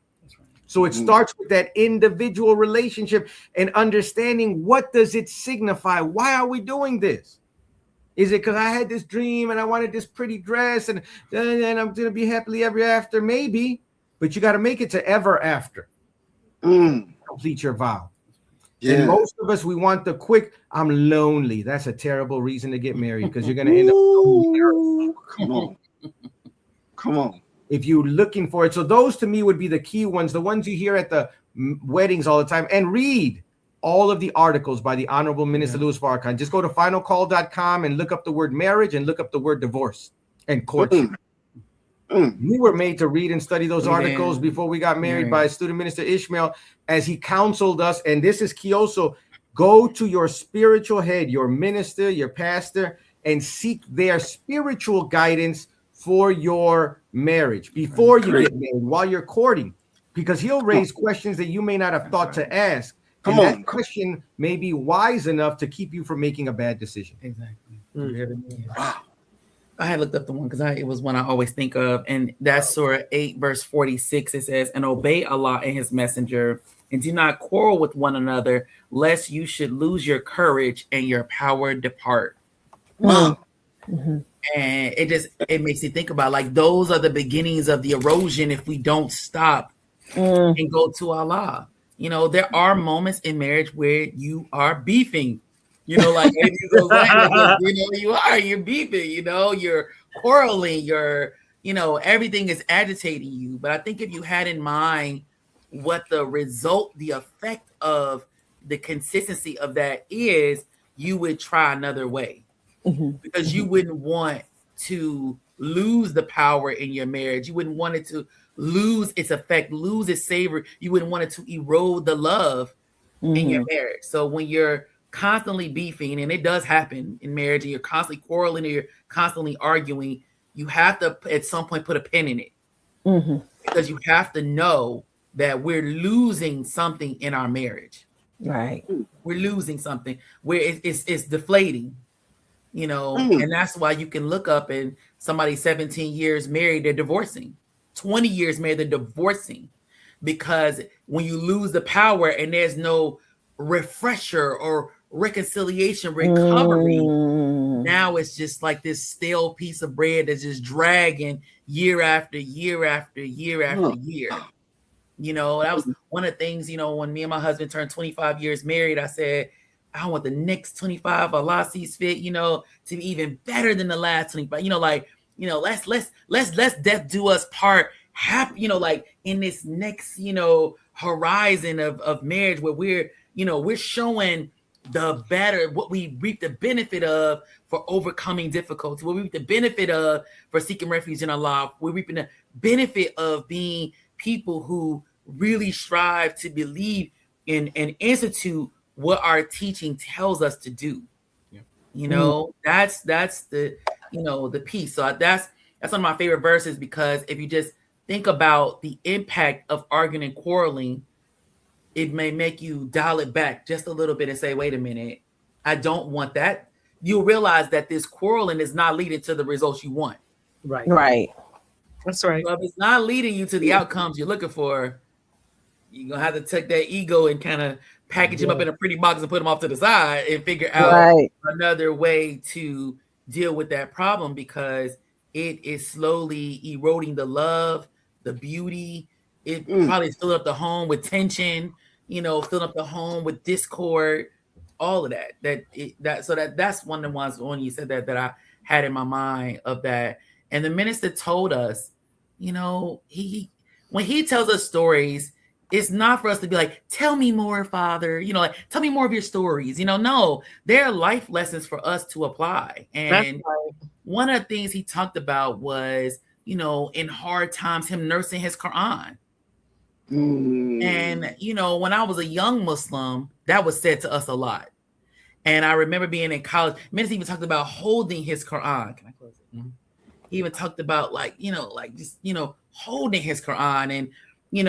So it starts with that individual relationship and understanding, what does it signify? Why are we doing this? Is it because I had this dream and I wanted this pretty dress and then I'm going to be happily ever after? Maybe, but you got to make it to ever after. Complete your vow. Yeah. And most of us, we want the quick, I'm lonely. That's a terrible reason to get married because you're going to end up lonely. Come on. If you're looking for it. So those to me would be the key ones, the ones you hear at the weddings all the time. And read all of the articles by the Honorable Minister Louis Farrakhan. Just go to finalcall.com and look up the word marriage and look up the word divorce and courtship. We were made to read and study those articles before we got married by Student Minister Ishmael, as he counseled us. And this is key also. Go to your spiritual head, your minister, your pastor, and seek their spiritual guidance for your marriage before you get married, while you're courting, because he'll raise questions that you may not have thought to ask. That question may be wise enough to keep you from making a bad decision. Exactly. Wow. I had looked up the one because it was one I always think of, and that's Surah 8, verse 46. It says, "And obey Allah and His Messenger, and do not quarrel with one another, lest you should lose your courage and your power depart." Wow. And it makes you think about, like, those are the beginnings of the erosion if we don't stop and go to Allah. You know, there are moments in marriage where you are beefing. You know, like you're beefing, you're quarreling, everything is agitating you. But I think if you had in mind what the effect of the consistency of that is, you would try another way because you wouldn't want to lose the power in your marriage. You wouldn't want it to lose its effect, lose its savor. You wouldn't want it to erode the love in your marriage. So when you're constantly beefing, and it does happen in marriage, and you're constantly quarreling or you're constantly arguing, you have to at some point put a pin in it because you have to know that we're losing something in our marriage. Right. We're losing something where it's deflating, and that's why you can look up and somebody 17 years married, they're divorcing. 20 years married, they're divorcing, because when you lose the power and there's no refresher or reconciliation, recovery, now it's just like this stale piece of bread that's just dragging year after year after year after year. That was one of the things, when me and my husband turned 25 years married, I said, I want the next 25, Allah sees fit, to be even better than the last 25. Let's death do us part. Happy, like in this next, horizon of marriage where we're showing the better, what we reap the benefit of for overcoming difficulty, what we reap the benefit of for seeking refuge in Allah. We're reaping the benefit of being people who really strive to believe in and institute what our teaching tells us to do. That's the the piece. So that's one of my favorite verses, because if you just think about the impact of arguing and quarreling, it may make you dial it back just a little bit and say, wait a minute, I don't want that. You'll realize that this quarreling is not leading to the results you want. Right. That's right. So if it's not leading you to the outcomes you're looking for, you're going to have to take that ego and kind of package him up in a pretty box and put him off to the side and figure out another way to deal with that problem, because it is slowly eroding the love, the beauty. It probably filled up the home with tension, filled up the home with discord, all of that. That's one of the ones when you said that I had in my mind of that. And the minister told us, when he tells us stories, it's not for us to be like, tell me more, Father, tell me more of your stories. No, they're life lessons for us to apply. And one of the things he talked about was, in hard times, him nursing his Quran. And, when I was a young Muslim, that was said to us a lot. And I remember being in college, minister even talked about holding his Quran. Can I close it? Mm-hmm. He even talked about holding his Quran. And,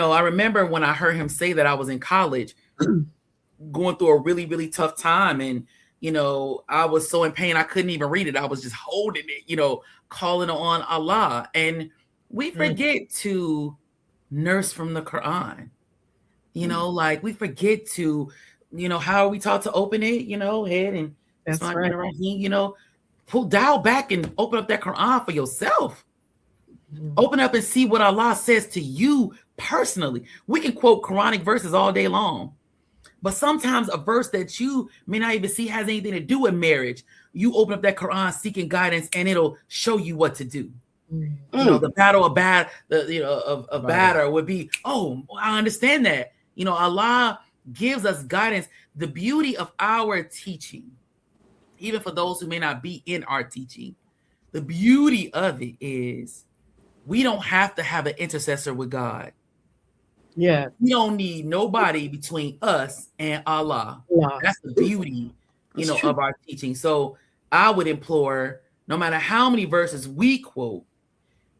I remember when I heard him say that, I was in college going through a really, really tough time. And, I was so in pain, I couldn't even read it. I was just holding it, calling on Allah. And we forget to nurse from the Quran, we forget to, how are we taught to open it, head and that's right. Pull dial back and open up that Quran for yourself. Open up and see what Allah says to you personally. We can quote Quranic verses all day long, but sometimes a verse that you may not even see has anything to do with marriage. You open up that Quran seeking guidance, and it'll show you what to do. The battle of Badr would be, oh, I understand that. Allah gives us guidance. The beauty of our teaching, even for those who may not be in our teaching, the beauty of it is we don't have to have an intercessor with God. Yeah. We don't need nobody between us and Allah. Yeah. That's the beauty, of our teaching. So I would implore, no matter how many verses we quote,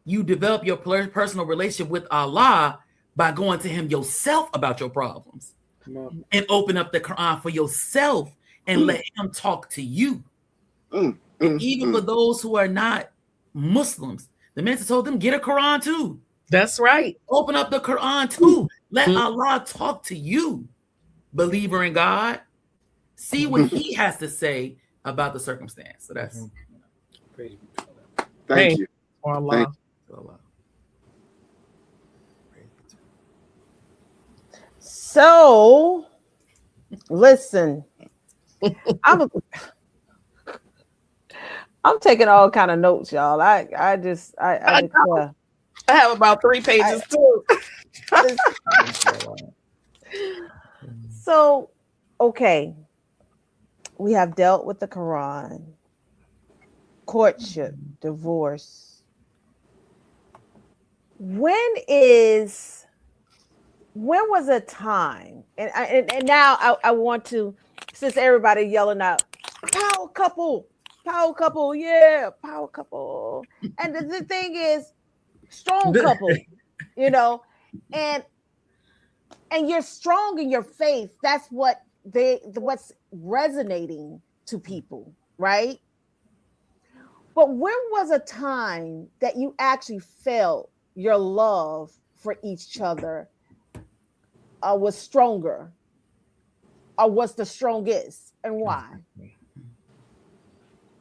you develop your personal relationship with Allah by going to him yourself about your problems and open up the Quran for yourself and let him talk to you. And even for those who are not Muslims, the minister told them, get a Quran too. That's right. Open up the Quran too. Let Allah talk to you, believer in God. See what he has to say about the circumstance. So that's Thank you. For Allah. So, listen, I'm taking all kind of notes, y'all. I have about 3 pages too. So, okay, we have dealt with the Quran, courtship, divorce. When was a time, and now I want to, since everybody yelling out, power couple, yeah, power couple. And the thing is, strong couple, and you're strong in your faith. That's what's resonating to people, right? But when was a time that you actually felt your love for each other was stronger, or was the strongest, and why?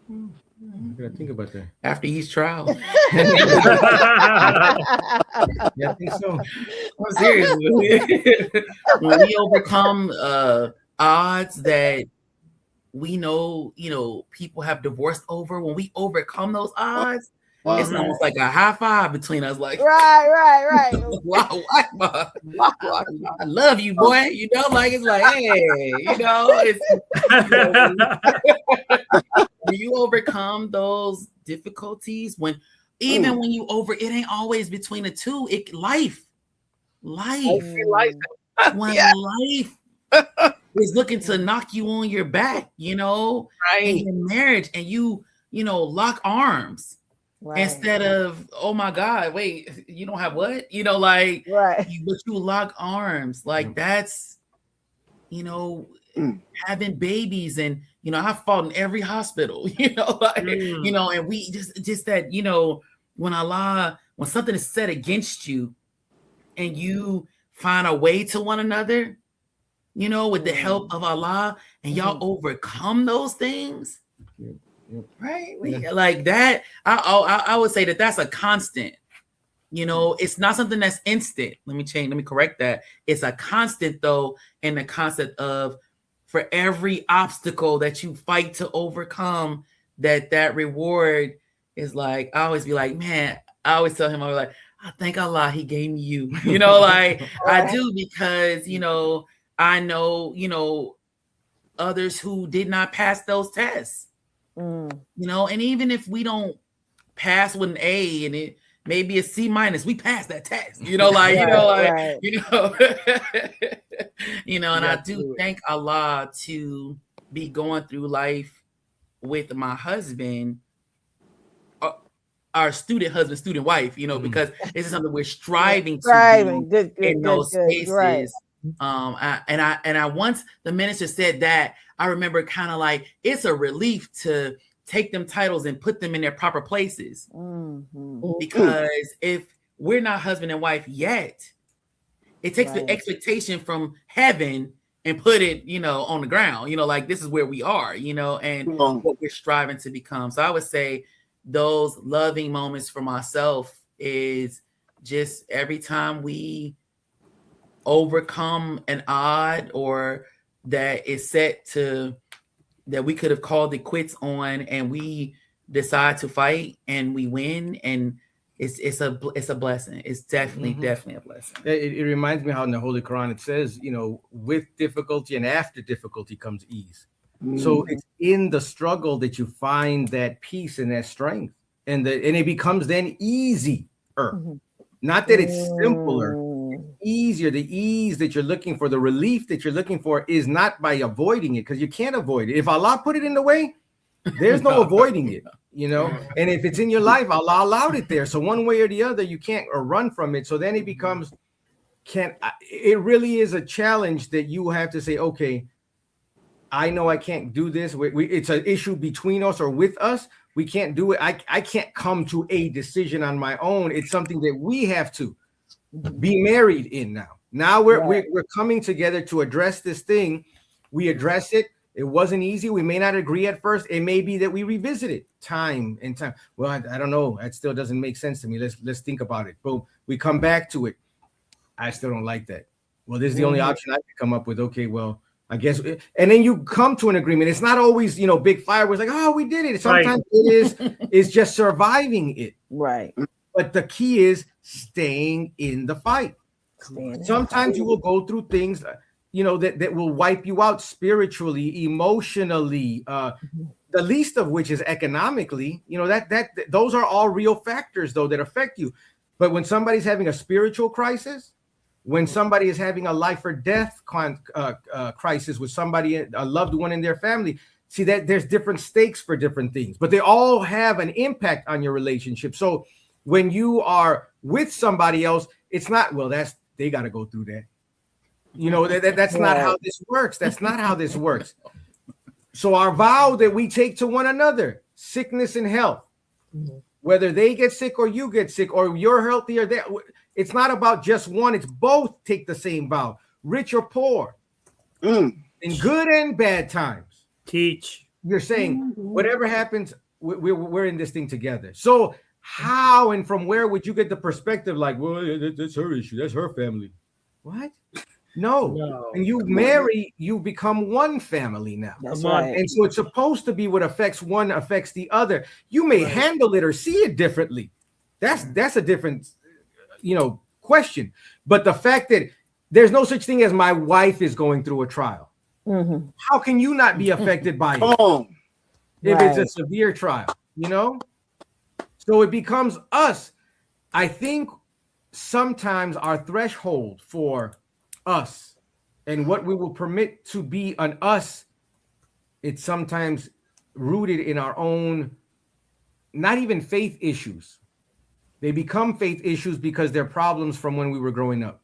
I'm gonna think about that after each trial. Yeah, I think so. I'm serious. When we overcome odds that we know, people have divorced over, when we overcome those odds, it's almost like a high five between us. Like, right. Wow, I love you, boy. It's like, hey, when you overcome those difficulties, when you it ain't always between the two. Life. When life is looking to knock you on your back, in your marriage, and you lock arms. Right. Instead of, oh my God, wait, you don't have what? But you lock arms. That's, having babies. And, I've fought in every hospital, and we just that, when something is said against you and you find a way to one another, with the help of Allah, and y'all overcome those things. Right? Like that. I would say that that's a constant. You know, it's not something that's instant. Let me correct that. It's a constant though, in the concept of for every obstacle that you fight to overcome, that reward is like, I always be like, man, I always tell him, I was like, I thank Allah he gave me you. You know, like I do, because you know, I know, you know, others who did not pass those tests. You know, and even if we don't pass with an A and it maybe a C-, we passed that test. You know, like you know, you know, and I do thank Allah to be going through life with my husband, our student husband, student wife, you know, because this is something we're striving to do in those spaces. Right. And I once the minister said that, I remember kind of like, it's a relief to take them titles and put them in their proper places. Because if we're not husband and wife yet, it takes the expectation from heaven and put it, you know, on the ground, you know, like this is where we are, you know, and what we're striving to become. So I would say those loving moments for myself is just every time we overcome an odd or that is set to that we could have called it quits on, and we decide to fight and we win, and it's a blessing. It's definitely a blessing. It reminds me how in the Holy Quran it says, you know, with difficulty and after difficulty comes ease. So it's in the struggle that you find that peace and that strength, and it becomes then easier. Not that it's simpler, it's easier. The ease that you're looking for, the relief that you're looking for, is not by avoiding it, because you can't avoid it. If Allah put it in the way, there's no avoiding it, you know. And if it's in your life, Allah allowed it there. So one way or the other, you can't run from it. So then it becomes, it really is a challenge that you have to say, okay, I know I can't do this. It's an issue between us or with us. We can't do it. I can't come to a decision on my own. It's something that we have to be married in now. Now we're coming together to address this thing. We address it. It wasn't easy. We may not agree at first. It may be that we revisit it time and time. Well, I don't know. That still doesn't make sense to me. Let's think about it. Boom. We come back to it. I still don't like that. Well, this is the only option I can come up with. Okay, well, I guess, and then you come to an agreement. It's not always, you know, big fireworks like, oh, we did it. Sometimes it's just surviving it. Right. But the key is staying in the fight. Sometimes you will go through things, you know, that will wipe you out spiritually, emotionally, the least of which is economically. You know, that those are all real factors, though, that affect you. But when somebody's having a spiritual crisis, when somebody is having a life or death crisis with somebody, a loved one in their family, see that there's different stakes for different things, but they all have an impact on your relationship. So when you are with somebody else, it's not, well, they got to go through that. You know, that's not how this works. That's not how this works. So our vow that we take to one another, sickness and health, whether they get sick or you get sick or you're healthy or that, it's not about just one. It's both take the same vow, rich or poor, in good and bad times. Teach. You're saying whatever happens, we're in this thing together. So how and from where would you get the perspective like, well, that's her issue, that's her family? What? No. And you marry, you become one family now. That's right. And so it's supposed to be what affects one affects the other. You may handle it or see it differently. That's a different, you know, question. But the fact that there's no such thing as my wife is going through a trial. How can you not be affected by it? If it's a severe trial, you know? So it becomes us. I think sometimes our threshold for us and what we will permit to be an us, it's sometimes rooted in our own, not even faith issues. They become faith issues because they're problems from when we were growing up.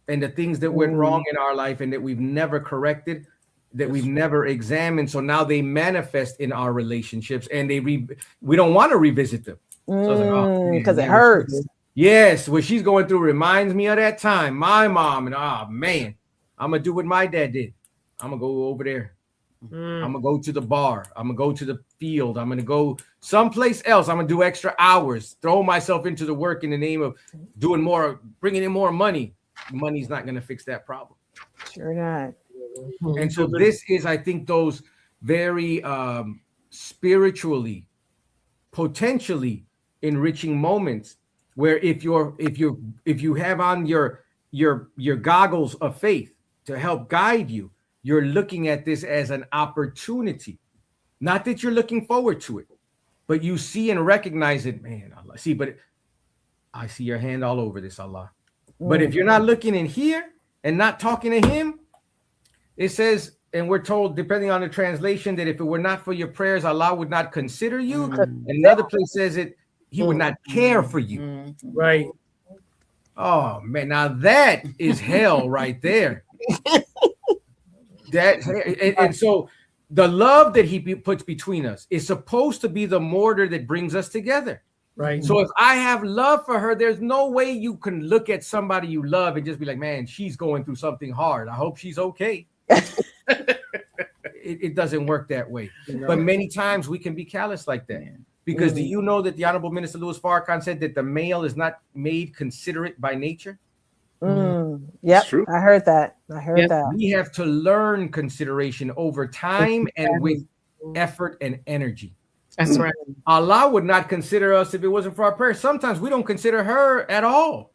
And the things that went wrong in our life and that we've never corrected, that we've never examined. So now they manifest in our relationships, and we don't want to revisit them. Because it hurts. Yes, what she's going through reminds me of that time. My mom, and man, I'm going to do what my dad did. I'm going to go over there. I'm gonna go to the bar. I'm gonna go to the field. I'm gonna go someplace else. I'm gonna do extra hours, throw myself into the work in the name of doing more, bringing in more money. Money's not gonna fix that problem. Sure not. And so this is, I think, those very spiritually, potentially enriching moments where if you have on your goggles of faith to help guide you, you're looking at this as an opportunity. Not that you're looking forward to it, but you see and recognize it. Man, Allah, see, but I see your hand all over this, Allah. But if you're not looking in here and not talking to him, it says, and we're told, depending on the translation, that if it were not for your prayers, Allah would not consider you. Another place says it, he would not care for you. Right. Oh man, now that is hell right there. And so the love that he puts between us is supposed to be the mortar that brings us together. Right. So if I have love for her, there's no way you can look at somebody you love and just be like, man, she's going through something hard. I hope she's okay. It doesn't work that way. But many times we can be callous like that. Because do you know that the Honorable Minister Louis Farrakhan said that the male is not made considerate by nature? Yep, I heard that. That. We have to learn consideration over time and with effort and energy. That's right. Allah would not consider us if it wasn't for our prayers. Sometimes we don't consider her at all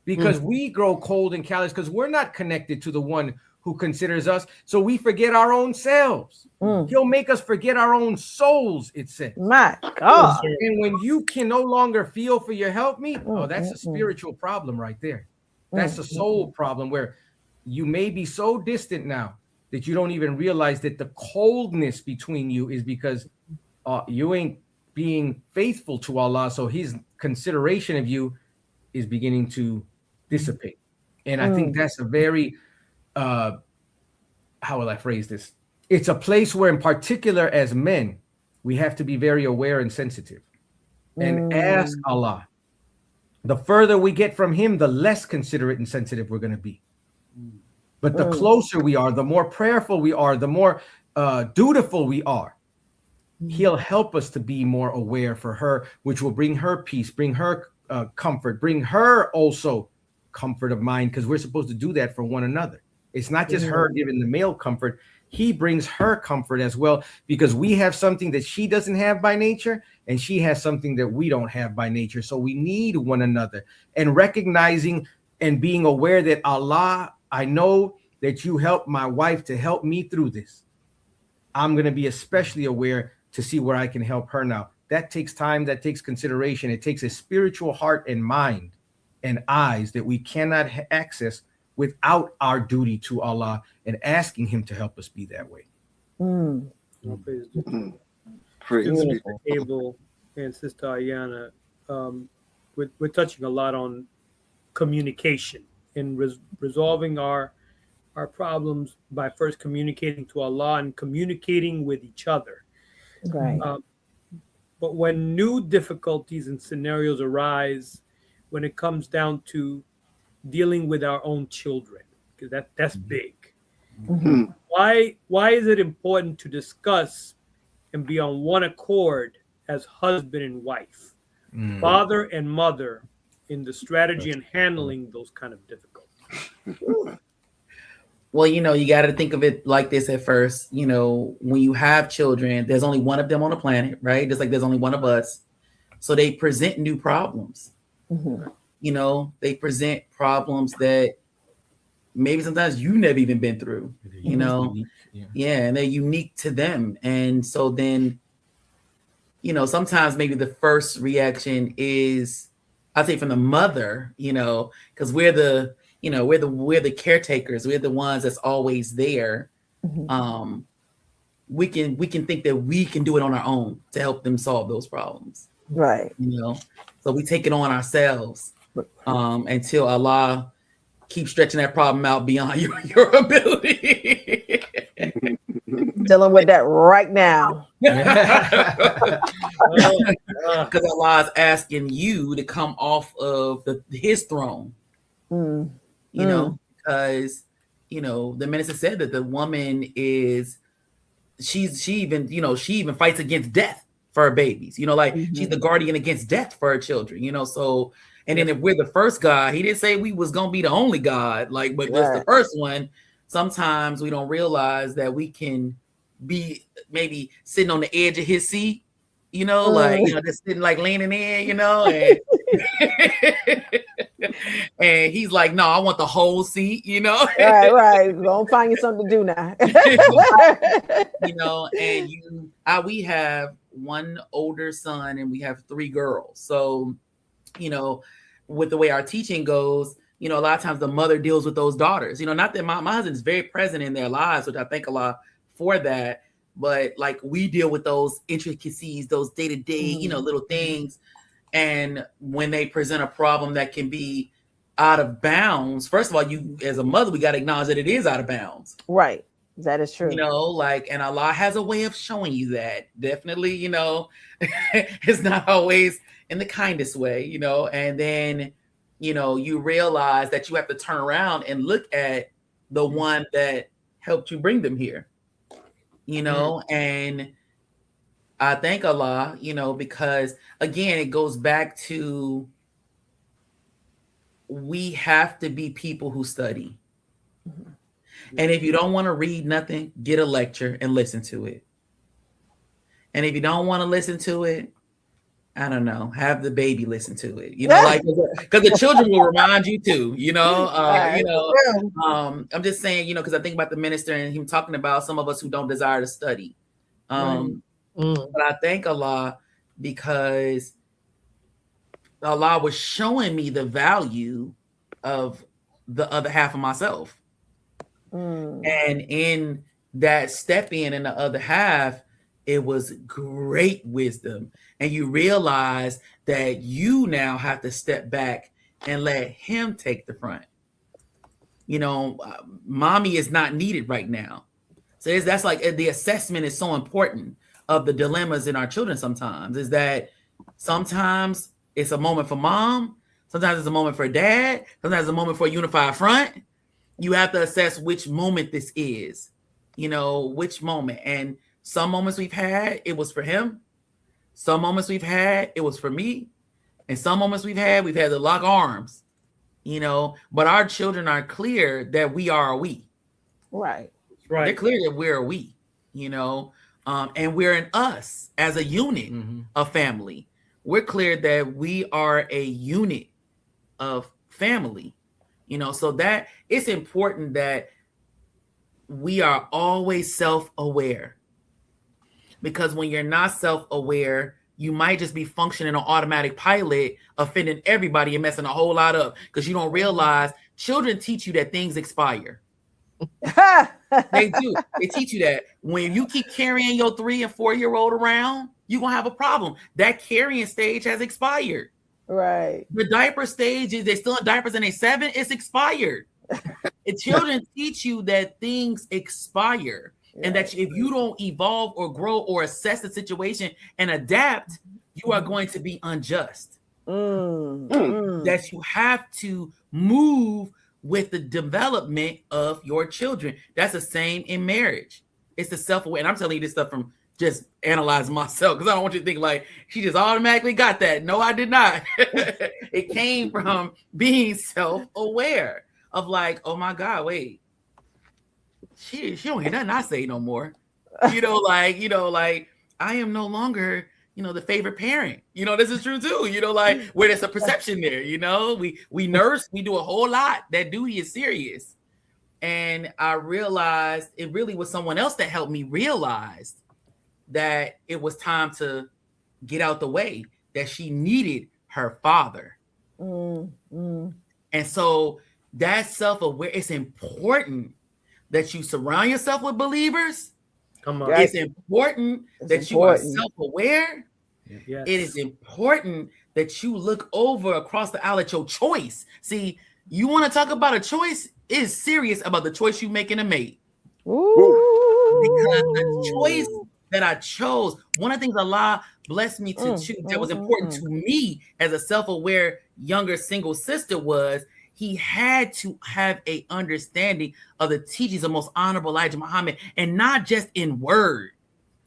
because we grow cold and callous because we're not connected to the one who considers us. So we forget our own selves. He'll make us forget our own souls, it says. My God. And when you can no longer feel for your helpmeet, that's a spiritual problem right there. That's a soul problem where you may be so distant now that you don't even realize that the coldness between you is because you ain't being faithful to Allah. So his consideration of you is beginning to dissipate. And I think that's a very, how will I phrase this? It's a place where in particular as men, we have to be very aware and sensitive and ask Allah. The further we get from him, the less considerate and sensitive we're going to be. But the closer we are, the more prayerful we are, the more dutiful we are. He'll help us to be more aware for her, which will bring her peace, bring her comfort, bring her also comfort of mind, because we're supposed to do that for one another. It's not just her giving the male comfort. He brings her comfort as well, because we have something that she doesn't have by nature, and she has something that we don't have by nature. So we need one another, and recognizing and being aware that Allah, I know that you helped my wife to help me through this. I'm going to be especially aware to see where I can help her now. That takes time. That takes consideration. It takes a spiritual heart and mind and eyes that we cannot access without our duty to Allah and asking him to help us be that way. Praise be. Abel and Sister Ayana, we're touching a lot on communication and resolving our problems by first communicating to Allah and communicating with each other. Right. But when new difficulties and scenarios arise, when it comes down to dealing with our own children, because that's big. Why is it important to discuss and be on one accord as husband and wife, father and mother, in the strategy and handling those kind of difficulties? Well, you got to think of it like this at first. When you have children, there's only one of them on the planet, right? Just like there's only one of us. So they present new problems. They present problems that maybe sometimes you never even been through, and they're unique to them. And so then, sometimes maybe the first reaction is, I'd say from the mother, because we're the caretakers, we're the ones that's always there. We can think that we can do it on our own to help them solve those problems. Right. So we take it on ourselves until Allah keeps stretching that problem out beyond your ability. Dealing with that right now. Because Allah is asking you to come off of his throne. Because the minister said that the woman is she even fights against death for her babies. Like she's the guardian against death for her children. So, and then if we're the first God, he didn't say we was gonna be the only God, but just the first one. Sometimes we don't realize that we can be maybe sitting on the edge of his seat, just sitting leaning in, and, and he's like, no, I want the whole seat, Right. Don't find you something to do now. And we have one older son and we have 3 girls. So, with the way our teaching goes, a lot of times the mother deals with those daughters. Not that my husband's very present in their lives, which I thank Allah for that. But we deal with those intricacies, those day-to-day, little things. And when they present a problem that can be out of bounds, first of all, you as a mother, we got to acknowledge that it is out of bounds. Right. That is true. And Allah has a way of showing you that. Definitely, it's not always in the kindest way, and then you realize that you have to turn around and look at the one that helped you bring them here, and I thank Allah, because again, it goes back to we have to be people who study. And if you don't want to read nothing, get a lecture and listen to it. And if you don't want to listen to it, I don't know, have the baby listen to it, because the children will remind you too, I'm just saying, because I think about the minister and him talking about some of us who don't desire to study. But I thank Allah because Allah was showing me the value of the other half of myself. And in that step in the other half, it was great wisdom. And you realize that you now have to step back and let him take the front. Mommy is not needed right now. So that's the assessment is so important of the dilemmas in our children sometimes, is that sometimes it's a moment for mom, sometimes it's a moment for dad, sometimes it's a moment for a unified front. You have to assess which moment this is, which moment. And some moments we've had, it was for him. Some moments we've had, it was for me. And some moments we've had to lock arms, but our children are clear that we are a we. Right. They're clear that we're a we, and we're an us as a unit of family. We're clear that we are a unit of family, so that it's important that we are always self-aware. Because when you're not self-aware, you might just be functioning on automatic pilot, offending everybody and messing a whole lot up because you don't realize children teach you that things expire. They do. They teach you that when you keep carrying your 3 and 4-year-old around, you're going to have a problem. That carrying stage has expired. Right. The diaper stage, is they still in diapers and they 7, it's expired. And children teach you that things expire. And that if you don't evolve or grow or assess the situation and adapt, you are going to be unjust. That you have to move with the development of your children. That's the same in marriage. It's the self-aware. And I'm telling you this stuff from just analyzing myself, because I don't want you to think she just automatically got that. No, I did not. It came from being self-aware of oh my God, wait. She don't hear nothing I say no more. I am no longer, the favorite parent. This is true too. Where there's a perception there, we nurse, we do a whole lot. That duty is serious. And I realized it really was someone else that helped me realize that it was time to get out the way, that she needed her father. And so that self-aware, it's important that you surround yourself with believers. Come on. It's important that you are self-aware. Yes. It is important that you look over across the aisle at your choice. See, you want to talk about a choice? It is serious about the choice you make in a mate. Because the choice that I chose, one of the things Allah blessed me to choose that was important to me as a self-aware younger single sister was he had to have a understanding of the teachings of Most Honorable Elijah Muhammad, and not just in word.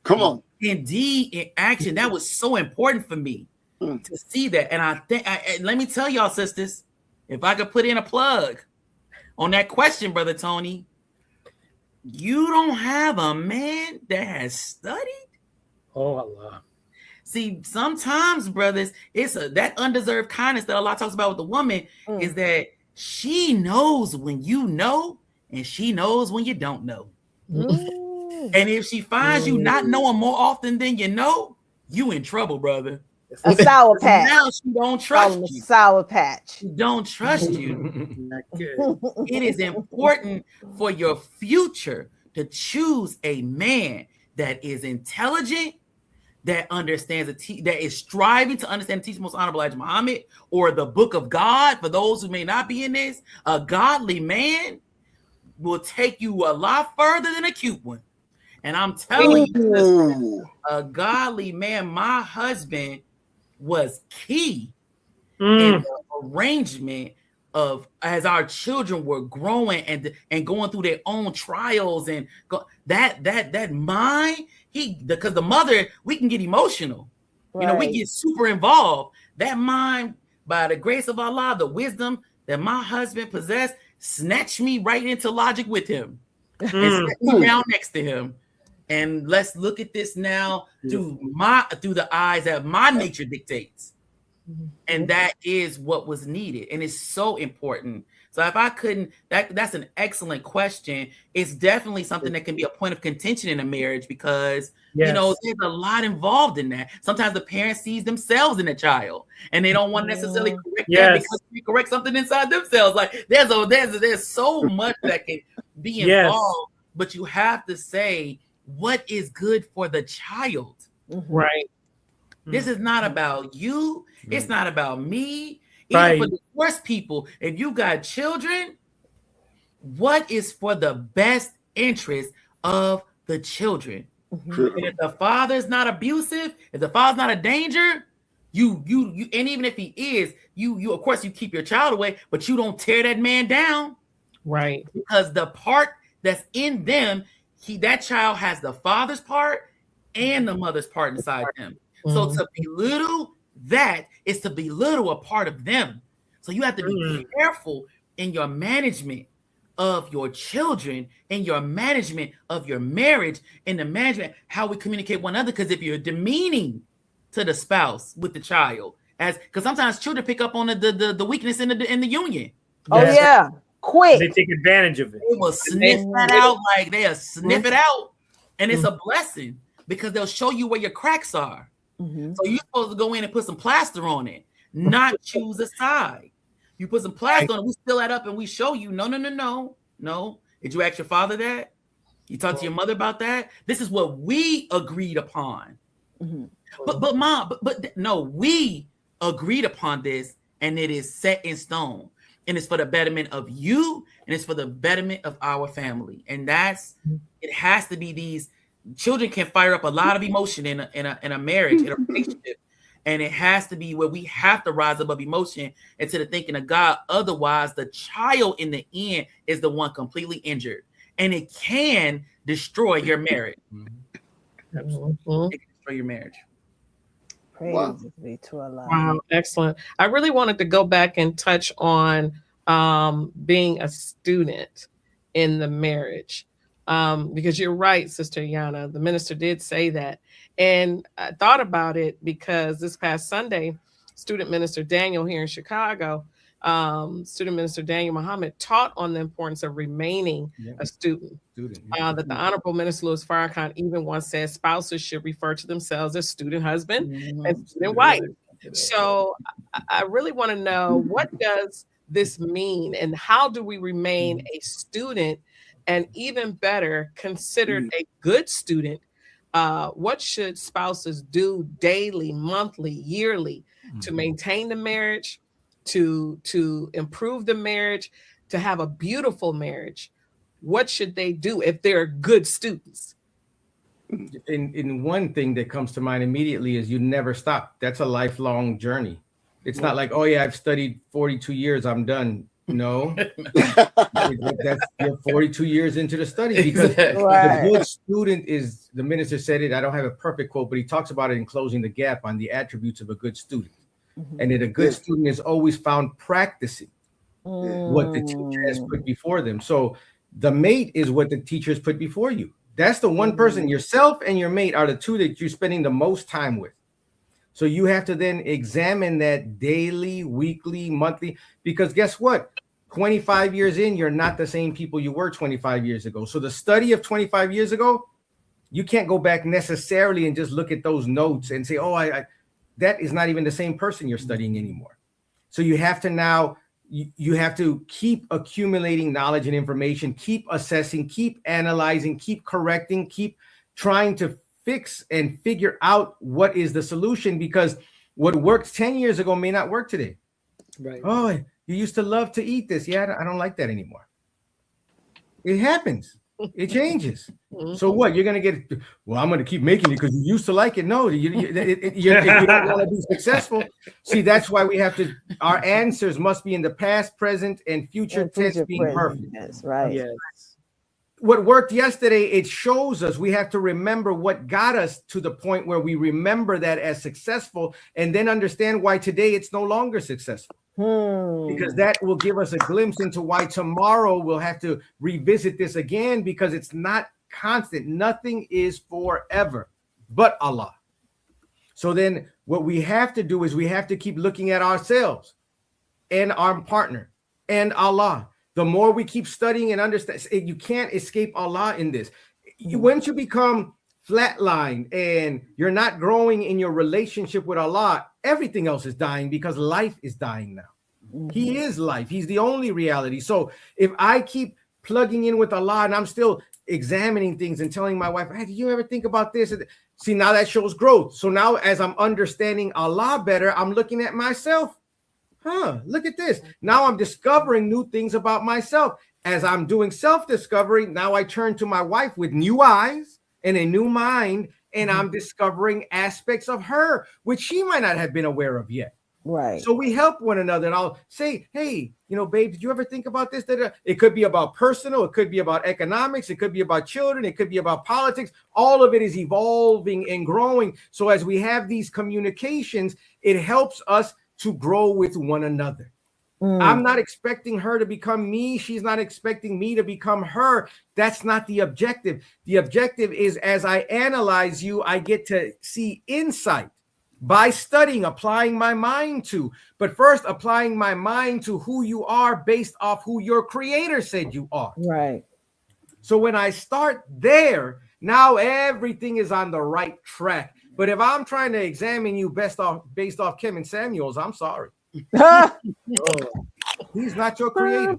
Come on. Indeed, in action. That was so important for me to see that. And I think, let me tell y'all, sisters, if I could put in a plug on that question, Brother Tony, you don't have a man that has studied? Oh, Allah. See, sometimes, brothers, it's that undeserved kindness that Allah talks about with the woman is that she knows when you know, and she knows when you don't know. And if she finds you not knowing more often than you know, you in trouble, brother. A sour patch. Now she don't trust you. Sour patch. She don't trust you. It is important for your future to choose a man that is intelligent, that understands that is striving to understand the teaching of Most Honorable Elijah Muhammad or the Book of God. For those who may not be in this, a godly man will take you a lot further than a cute one. And I'm telling you, a godly man, my husband, was key in the arrangement of as our children were growing and going through their own trials and that mind. Because the mother, we can get emotional, we get super involved. That mind, by the grace of Allah, the wisdom that my husband possessed, snatched me right into logic with him and set me down next to him. And let's look at this now through the eyes that my nature dictates. And that is what was needed. And it's so important. So if I couldn't, that's an excellent question. It's definitely something that can be a point of contention in a marriage because, there's a lot involved in that. Sometimes the parent sees themselves in a child and they don't want to necessarily correct that because they correct something inside themselves. Like there's so much that can be involved, but you have to say what is good for the child. Right. This is not about you. It's not about me. Even for the worst people, if you got children, what is for the best interest of the children? And if the father is not abusive, if the father's not a danger, you and even if he is, you of course you keep your child away, but you don't tear that man down. Right. Because the part that's in them, that child has the father's part and the mother's part inside them. So to belittle that is to belittle a part of them. So you have to be careful in your management of your children, in your management of your marriage, in the management how we communicate one another. Because if you're demeaning to the spouse with the child, because sometimes children pick up on the weakness in the union. Quick. They take advantage of it. They will sniff that out like they'll sniff it out, and it's a blessing because they'll show you where your cracks are. So you're supposed to go in and put some plaster on it, not choose a side. You put some plaster on it, we fill that up and we show you, no. Did you ask your father that? You talked to your mother about that? This is what we agreed upon. But mom, no, we agreed upon this and it is set in stone. And it's for the betterment of you and it's for the betterment of our family. And it has to be these. Children can fire up a lot of emotion in a marriage, in a relationship, and it has to be where we have to rise above emotion into the thinking of God. Otherwise, the child in the end is the one completely injured, and it can destroy your marriage. It can destroy your marriage. Praise be to Allah. Wow, excellent. I really wanted to go back and touch on being a student in the marriage. Because you're right, Sister Yana, the minister did say that. And I thought about it because this past Sunday, student minister Daniel here in Chicago, student minister Daniel Muhammad taught on the importance of remaining a student. That the Honorable Minister Louis Farrakhan even once said spouses should refer to themselves as student husband and student wife. So I really want to know, what does this mean and how do we remain a student? And even better, considered a good student, what should spouses do daily, monthly, yearly to maintain the marriage, to improve the marriage, to have a beautiful marriage? What should they do if they're good students? In one thing that comes to mind immediately is you never stop. That's a lifelong journey. It's not like, oh yeah, I've studied 42 years, I'm done. No, that's you're 42 years into the study, because a good student is, the minister said it, I don't have a perfect quote, but he talks about it in Closing the Gap on the attributes of a good student. And that a good student is always found practicing what the teacher has put before them. So the mate is what the teachers put before you. That's the one person, yourself and your mate are the two that you're spending the most time with. So you have to then examine that daily, weekly, monthly, because guess what? 25 years in, you're not the same people you were 25 years ago. So the study of 25 years ago, you can't go back necessarily and just look at those notes and say, oh, that is not even the same person you're studying anymore. So you have to now, you have to keep accumulating knowledge and information, keep assessing, keep analyzing, keep correcting, keep trying to fix and figure out what is the solution, because what worked 10 years ago may not work today. Right. Oh, you used to love to eat this. Yeah, I don't like that anymore. It happens. It changes. So what? You're going to get, well, I'm going to keep making it because you used to like it. No, if you don't want to be successful. See, that's why we have to, our answers must be in the past, present, and future tense being perfect. Yes, right. Yes. What worked yesterday, it shows us we have to remember what got us to the point where we remember that as successful, and then understand why today it's no longer successful. Because that will give us a glimpse into why tomorrow we'll have to revisit this again, because it's not constant. Nothing is forever but Allah. So then what we have to do is we have to keep looking at ourselves and our partner and Allah. The more we keep studying and understand, you can't escape Allah in this. Once you become flatlined and you're not growing in your relationship with Allah, everything else is dying, because life is dying now. He is life. He's the only reality. So if I keep plugging in with Allah and I'm still examining things and telling my wife, hey, did you ever think about this? See, now that shows growth. So now as I'm understanding Allah better, I'm looking at myself. Look at this. Now I'm discovering new things about myself. As I'm doing self-discovery, now I turn to my wife with new eyes and a new mind, and I'm discovering aspects of her which she might not have been aware of yet. Right. So we help one another, and I'll say, hey, babe, did you ever think about this? It could be about personal, it could be about economics, it could be about children, it could be about politics. All of it is evolving and growing. So as we have these communications, it helps us to grow with one another. I'm not expecting her to become me. She's not expecting me to become her. That's not the objective. The objective is, as I analyze you, I get to see insight by studying, applying my mind to. But first, applying my mind to who you are based off who your creator said you are. Right. So when I start there, now everything is on the right track. But if I'm trying to examine you based off Kevin Samuels, I'm sorry. He's not your creator.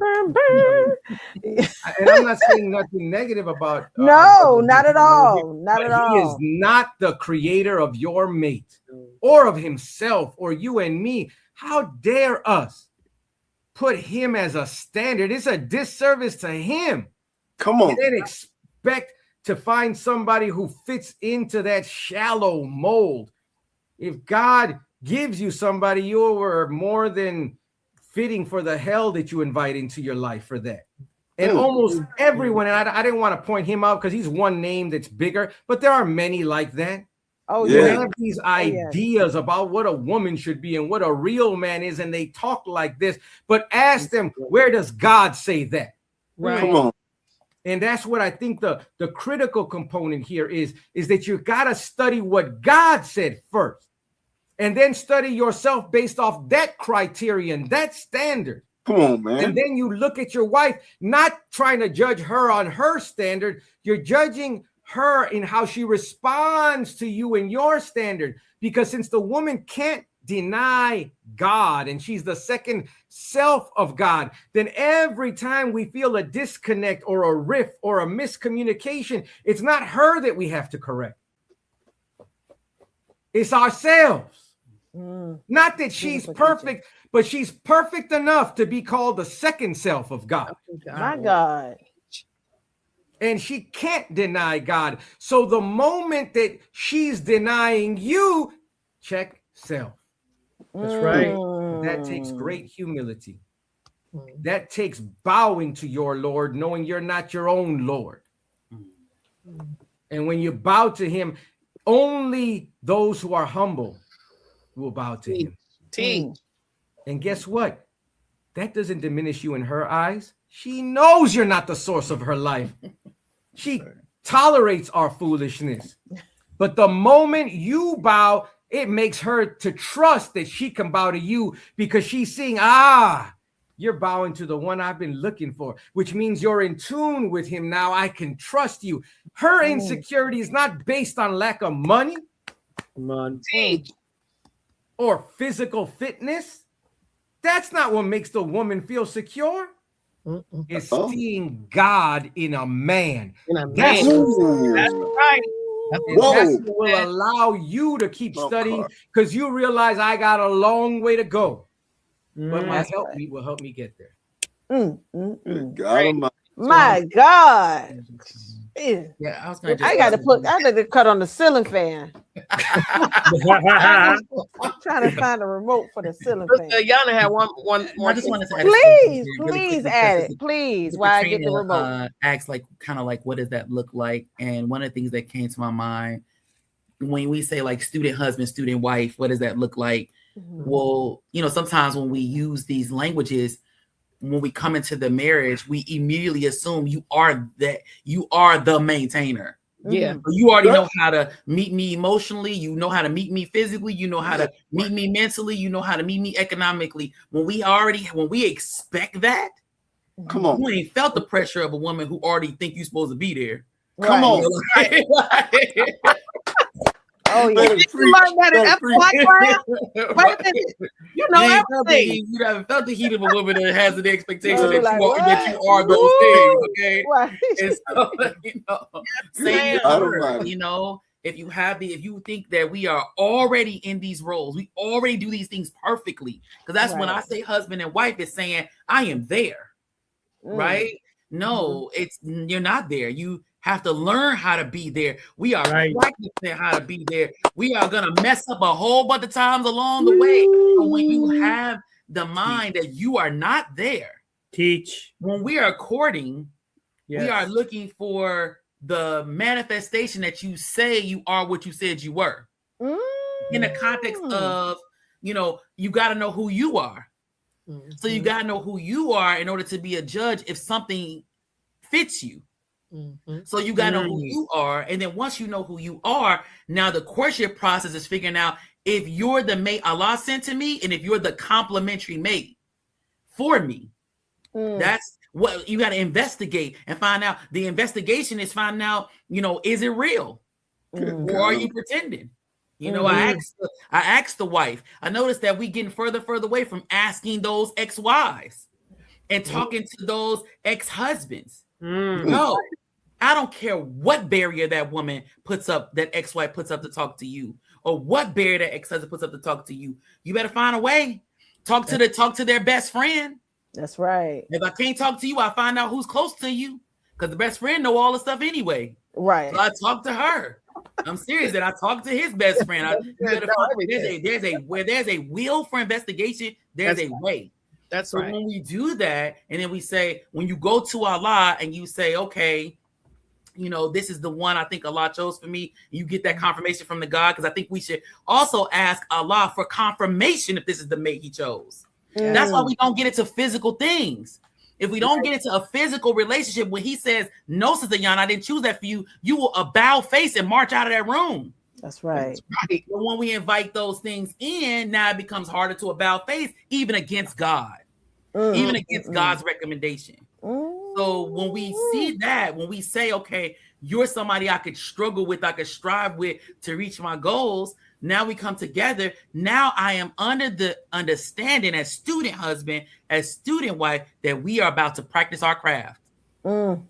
And I'm not saying nothing negative about no, not at all. Not at all. He is not the creator of your mate or of himself or you and me. How dare us put him as a standard? It's a disservice to him. Come on. And then expect to find somebody who fits into that shallow mold. If God gives you somebody, you are more than fitting for the hell that you invite into your life for that. And almost everyone, and I didn't want to point him out because he's one name that's bigger, but there are many like that. Oh, You yeah. have these ideas about what a woman should be and what a real man is, and they talk like this, but ask them, where does God say that? Right. Come on. And that's what I think the critical component here is that you got to study what God said first, and then study yourself based off that criterion, that standard. Come on, man. And then you look at your wife, not trying to judge her on her standard. You're judging her in how she responds to you and your standard. Because since the woman can't deny God and she's the second self of God, then every time we feel a disconnect or a rift or a miscommunication, it's not her that we have to correct. It's ourselves. Not that she's perfect, but she's perfect enough to be called the second self of God. My God. And she can't deny God. So the moment that she's denying you, check self. That's right. That takes great humility. That takes bowing to your Lord, knowing you're not your own Lord. And when you bow to him, only those who are humble will bow to him. And guess what? That doesn't diminish you in her eyes. She knows you're not the source of her life. She tolerates our foolishness. But the moment you bow, it makes her to trust that she can bow to you because she's seeing, you're bowing to the one I've been looking for, which means you're in tune with him now. I can trust you. Her insecurity is not based on lack of money or physical fitness. That's not what makes the woman feel secure. It's seeing God in a man. That's right. That's what will allow you to keep studying because you realize I got a long way to go. But my helpmeet will help me get there. My God. Yeah, I was I got to cut on the ceiling fan. I'm trying to find a remote for the ceiling fan. Yana had one more. I just wanted to add please add it, please. While I get the remote. Ask kind of like, what does that look like? And one of the things that came to my mind when we say like student husband, student wife, what does that look like? Well, sometimes when we use these languages, when we come into the marriage, we immediately assume you are the maintainer. Yeah. You already know how to meet me emotionally. You know how to meet me physically. You know how to meet me mentally. You know how to meet me economically. When we expect that, come on, you ain't felt the pressure of a woman who already think you're supposed to be there. Come on. Oh, yeah. You learned that in F1 class? Wait a minute. You know everything. You haven't felt the heat of a woman that has the expectation that you are those things, okay? Right. And so, if you think that we are already in these roles, we already do these things perfectly. Because that's when I say husband and wife, is saying, I am there, right? No, you're not there. You have to learn how to be there. We are practicing how to be there. We are going to mess up a whole bunch of times along the way. But when you have the mind that you are not there, when we are courting, we are looking for the manifestation that you say you are what you said you were. In the context of, you got to know who you are. So you got to know who you are in order to be a judge if something fits you. So you gotta know who you are, and then once you know who you are, now the courtship process is figuring out if you're the mate Allah sent to me, and if you're the complementary mate for me. That's what you got to investigate and find out. The investigation is finding out, is it real, or are you pretending? I asked the wife. I noticed that we getting further away from asking those ex-wives and talking to those ex-husbands. No, I don't care what barrier that woman puts up, that ex-wife puts up to talk to you, or what barrier that ex-husband puts up to talk to you. You better find a way. Talk to their best friend. That's right. If I can't talk to you, I find out who's close to you, because the best friend know all the stuff anyway. Right. So I talk to her. I'm serious that I talk to his best friend. There's a will for investigation. There's a way. That's so right. When we do that, and then we say, when you go to Allah and you say, okay, this is the one I think Allah chose for me, you get that confirmation from the God, because I think we should also ask Allah for confirmation if this is the mate he chose. That's why we don't get into physical things. If we don't get into a physical relationship, when he says, no, Sister Yana, I didn't choose that for you, you will bow face and march out of that room. That's right. But when we invite those things in, now it becomes harder to about face, even against God, even against God's recommendation. So when we see that, when we say, okay, you're somebody I could struggle with, I could strive with to reach my goals, now we come together. Now I am under the understanding as student husband, as student wife, that we are about to practice our craft. And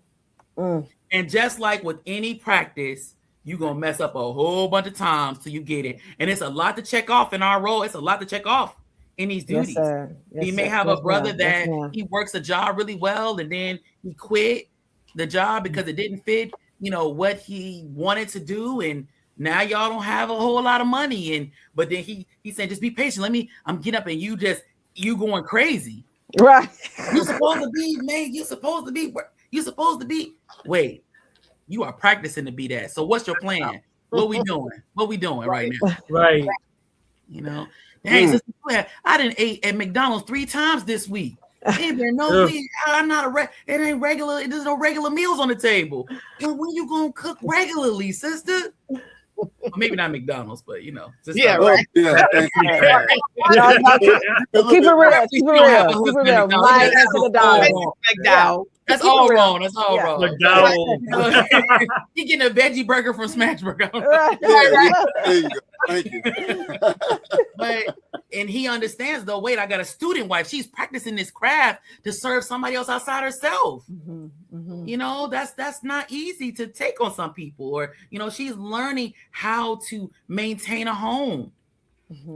just like with any practice, you're going to mess up a whole bunch of times till you get it. And it's a lot to check off in our role. It's a lot to check off in these duties. You may have a brother that he works a job really well, and then he quit the job because it didn't fit, what he wanted to do. And now y'all don't have a whole lot of money. But then he said, just be patient. I'm getting up and you going crazy. Right. You're supposed to be made. You're supposed to be. You're supposed to be. Wait, you are practicing to be that. So what's your plan? What we doing? What we doing right now? Right. You know, dang, sister, I didn't ate at McDonald's 3 times this week. Ain't there no week? I'm not it ain't regular. There's no regular meals on the table. Well, when you gonna cook regularly, sister? Well, maybe not McDonald's, but you know, Yeah, right. Yeah. Keep it real. Keep it real. Keep it real. Mike to the dollar. McDowell. That's all wrong. That's all wrong. McDowell. He getting a veggie burger from Smashburger. Right. There you go. Thank you. And he understands though. Wait, I got a student wife. She's practicing this craft to serve somebody else outside herself. You know, that's not easy to take on some people. Or you know, she's learning how to maintain a home.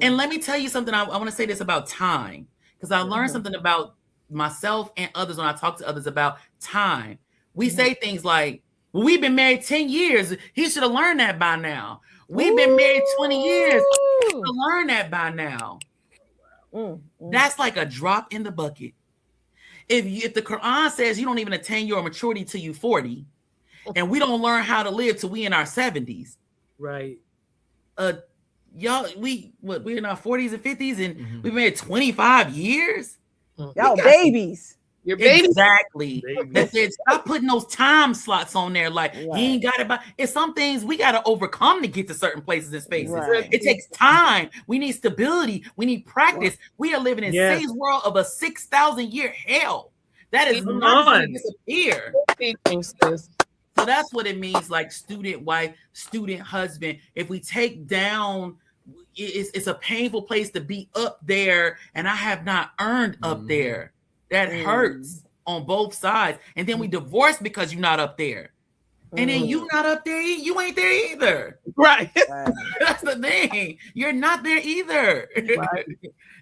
And let me tell you something. I want to say this about time because I learned something about myself and others when I talk to others about time. We say things like, well, we've been married 10 years. He should have learned that by now. We've been married 20 years. He should have learned that by now. That's like a drop in the bucket. If the Quran says you don't even attain your maturity till you 40, and we don't learn how to live till we in our 70s. Right. Y'all, we're in our 40s and 50s, and we've been married 25 years. Y'all babies. Your baby. Exactly. That said, stop putting those time slots on there. Like he ain't got it. It's some things we got to overcome to get to certain places and spaces. Right. It takes time. We need stability. We need practice. We are living in Satan's world of a 6,000 year hell. That is not going to disappear. So that's what it means, like student wife, student husband. If we take down, it's a painful place to be up there, and I have not earned up there. That hurts on both sides. And then we divorce because you're not up there. And then you not up there, you ain't there either. Right. That's the thing. You're not there either. Right.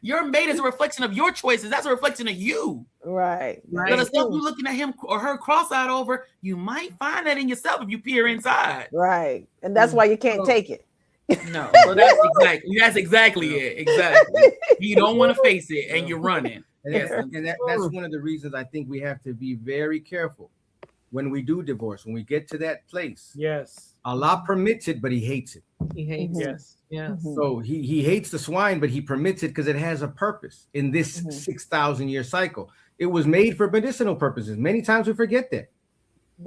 Your mate is a reflection of your choices. That's a reflection of you. Right. So the stuff you're looking at him or her cross-eyed over, you might find that in yourself if you peer inside. Right. And that's why you can't take it. No. So that's exactly it. Exactly. You don't want to face it and you're running. And that's one of the reasons I think we have to be very careful when we do divorce, when we get to that place. Yes. Allah permits it, but he hates it. He hates it. Yes. Yes. So he hates the swine, but he permits it because it has a purpose in this 6,000 year cycle. It was made for medicinal purposes. Many times we forget that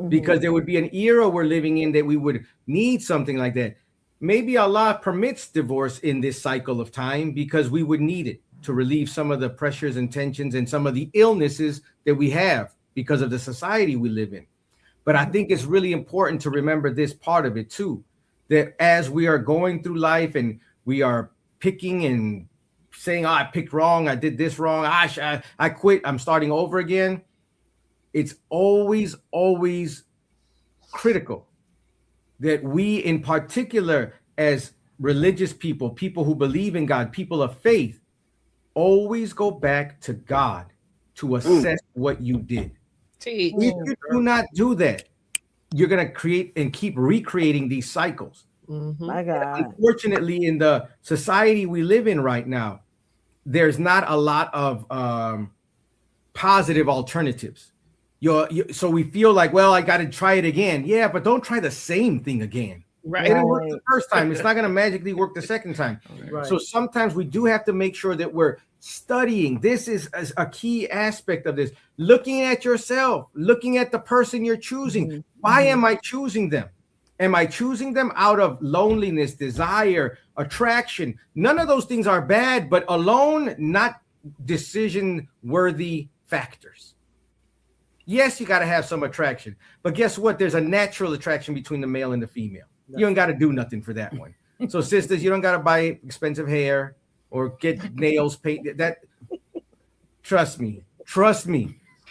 because there would be an era we're living in that we would need something like that. Maybe Allah permits divorce in this cycle of time because we would need it to relieve some of the pressures and tensions and some of the illnesses that we have because of the society we live in. But I think it's really important to remember this part of it too, that as we are going through life and we are picking and saying, oh, I picked wrong, I did this wrong, I quit, I'm starting over again. It's always critical that we in particular as religious people, people who believe in God, people of faith, always go back to God to assess what you did. If you do not do that, you're going to create and keep recreating these cycles. My God. Unfortunately, in the society we live in right now, there's not a lot of positive alternatives. So we feel like, well, I got to try it again. Yeah, but don't try the same thing again. Right. It didn't work the first time. It's not going to magically work the second time. Right. So sometimes we do have to make sure that we're studying. This is a key aspect of this. Looking at yourself, looking at the person you're choosing. Why am I choosing them? Am I choosing them out of loneliness, desire, attraction? None of those things are bad, but alone, not decision-worthy factors. Yes, you got to have some attraction, but guess what? There's a natural attraction between the male and the female. You ain't got to do nothing for that one. So sisters, you don't got to buy expensive hair or get nails painted. That trust me.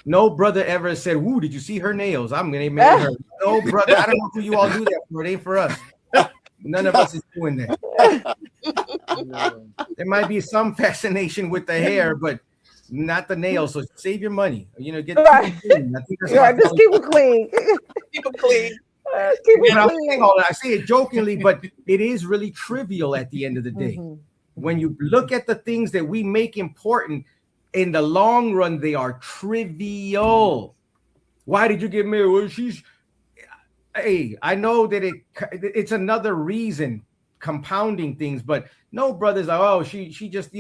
No brother ever said, "Woo, did you see her nails? I'm gonna marry her." No brother, I don't know who you all do that for. It ain't for us. None of us is doing that. There might be some fascination with the hair, but not the nails. So save your money. Get clean. Just keep it clean. Keep it clean. I say it jokingly, but it is really trivial at the end of the day. When you look at the things that we make important, in the long run, they are trivial. Why did you get married? Well, hey, I know that it's another reason compounding things, but no, brothers are, oh, she just,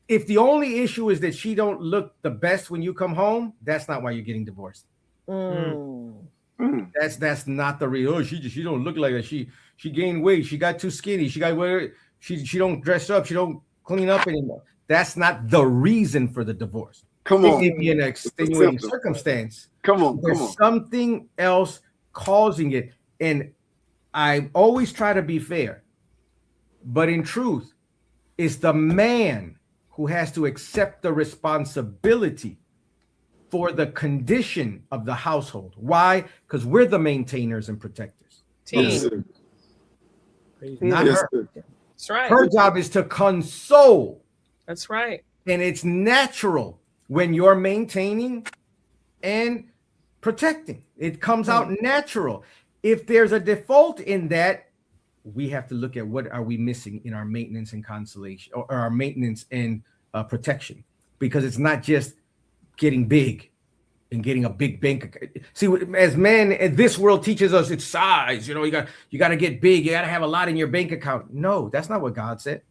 if the only issue is that she don't look the best when you come home, that's not why you're getting divorced. That's not the real. Oh, she don't look like that. She gained weight. She got too skinny. She don't dress up. She don't clean up anymore. That's not the reason for the divorce. Come on. It may be an extenuating circumstance. Come on. There's something else causing it. And I always try to be fair. But in truth, it's the man who has to accept the responsibility for the condition of the household. Why? Because we're the maintainers and protectors. Yes, Not yes, her. sir. That's right. Her job is to console. That's right. And it's natural when you're maintaining and protecting. It comes out natural. If there's a default in that, we have to look at what are we missing in our maintenance and consolation, or our maintenance and protection, because it's not just getting big and getting a big bank account. See, as men, this world teaches us it's size. You got to get big. You got to have a lot in your bank account. No, that's not what God said.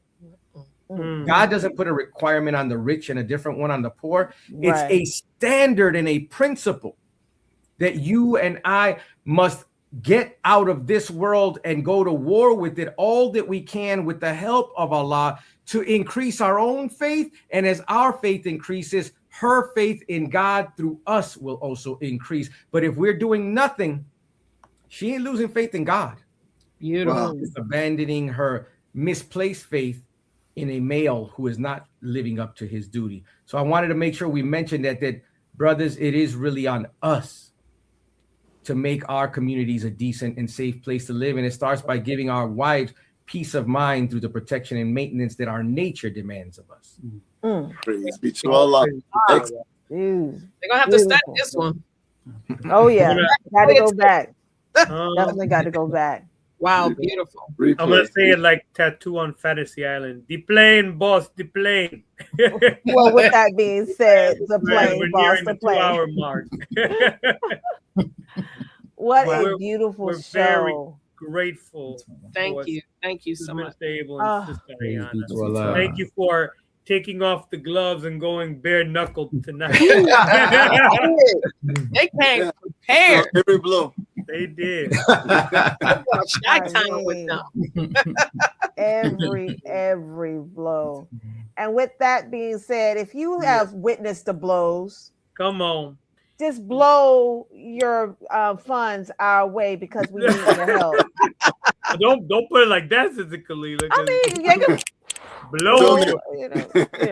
God doesn't put a requirement on the rich and a different one on the poor. It's a standard and a principle that you and I must get out of this world and go to war with it all that we can with the help of Allah to increase our own faith. And as our faith increases, her faith in God through us will also increase. But if we're doing nothing, she ain't losing faith in God. Beautiful. She's abandoning her misplaced faith in a male who is not living up to his duty. So I wanted to make sure we mentioned that brothers, it is really on us to make our communities a decent and safe place to live. And it starts by giving our wives peace of mind through the protection and maintenance that our nature demands of us. Praise be to Allah. They're gonna have to study this one. Oh yeah, got to go back. Um, Definitely got to go back. Wow, beautiful. I'm gonna say it like Tattoo on Fantasy Island. The plane, boss, the plane. Well, with that being said, the plane, We're boss, nearing the the plane. 2-hour mark. What We're- a beautiful we're very show. Grateful. Thank you. Thank you so much. Mr. Abel Ah. and Sister Praise be Ayana. to Allah. Thank you for taking off the gloves and going bare knuckled tonight. They came Yeah. prepared. Every blow. They did. Shy time with them. Every blow. And with that being said, if you have witnessed the blows, Come on. just blow your funds our way because we need your help. Don't put it like that, Sister Kalila. I mean, you can blow. you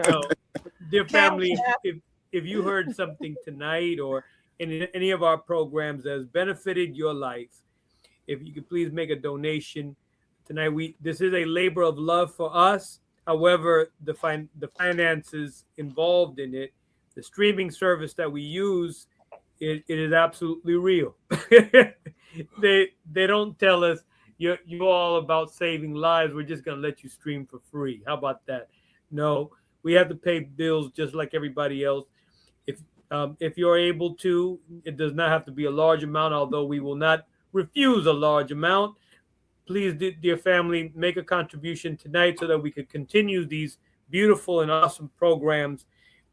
know. Dear family, if you heard something tonight or in any of our programs that has benefited your life, if you could please make a donation tonight. This is a labor of love for us. However, the finances involved in it, the streaming service that we use, it is absolutely real. They don't tell us you're all about saving lives. We're just gonna let you stream for free. How about that? No, we have to pay bills just like everybody else. If you're able to, it does not have to be a large amount, although we will not refuse a large amount. Please, dear family, make a contribution tonight so that we could continue these beautiful and awesome programs,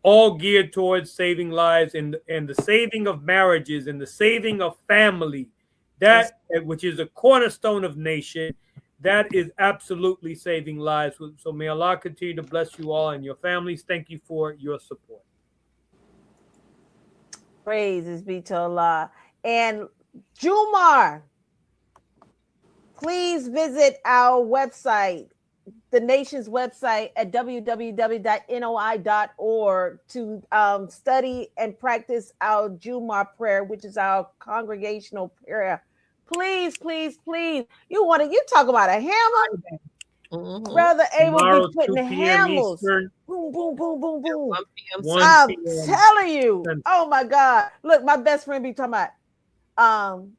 all geared towards saving lives and the saving of marriages and the saving of family, which is a cornerstone of nation. That is absolutely saving lives. So may Allah continue to bless you all and your families. Thank you for your support. Praises be to Allah. And Jumar, please visit our website, the nation's website at www.noi.org to study and practice our Jumar prayer, which is our congregational prayer. Please, please, please. You talk about a hammer? Mhm. Brother Abel Tomorrow, be putting 2 p.m. hammers. Eastern, Boom, boom, boom, boom, boom. 1 p.m. 1 I'm p.m. telling you. Central. Oh my God. Look, my best friend be talking about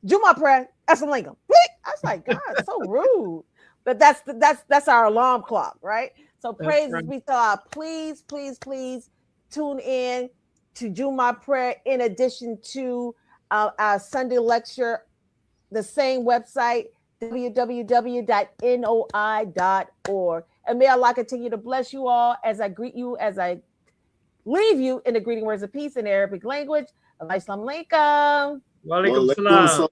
Juma prayer. That's a Lincoln. I was like, God, so rude. But that's our alarm clock, right? So That's praises right. be to Allah. Please, please, please tune in to Juma Prayer in addition to our Sunday lecture, the same website, www.noi.org. And may Allah continue to bless you all as I greet you, as I leave you in the greeting words of peace in Arabic language. Assalamu alaikum. Wa alaikum salam.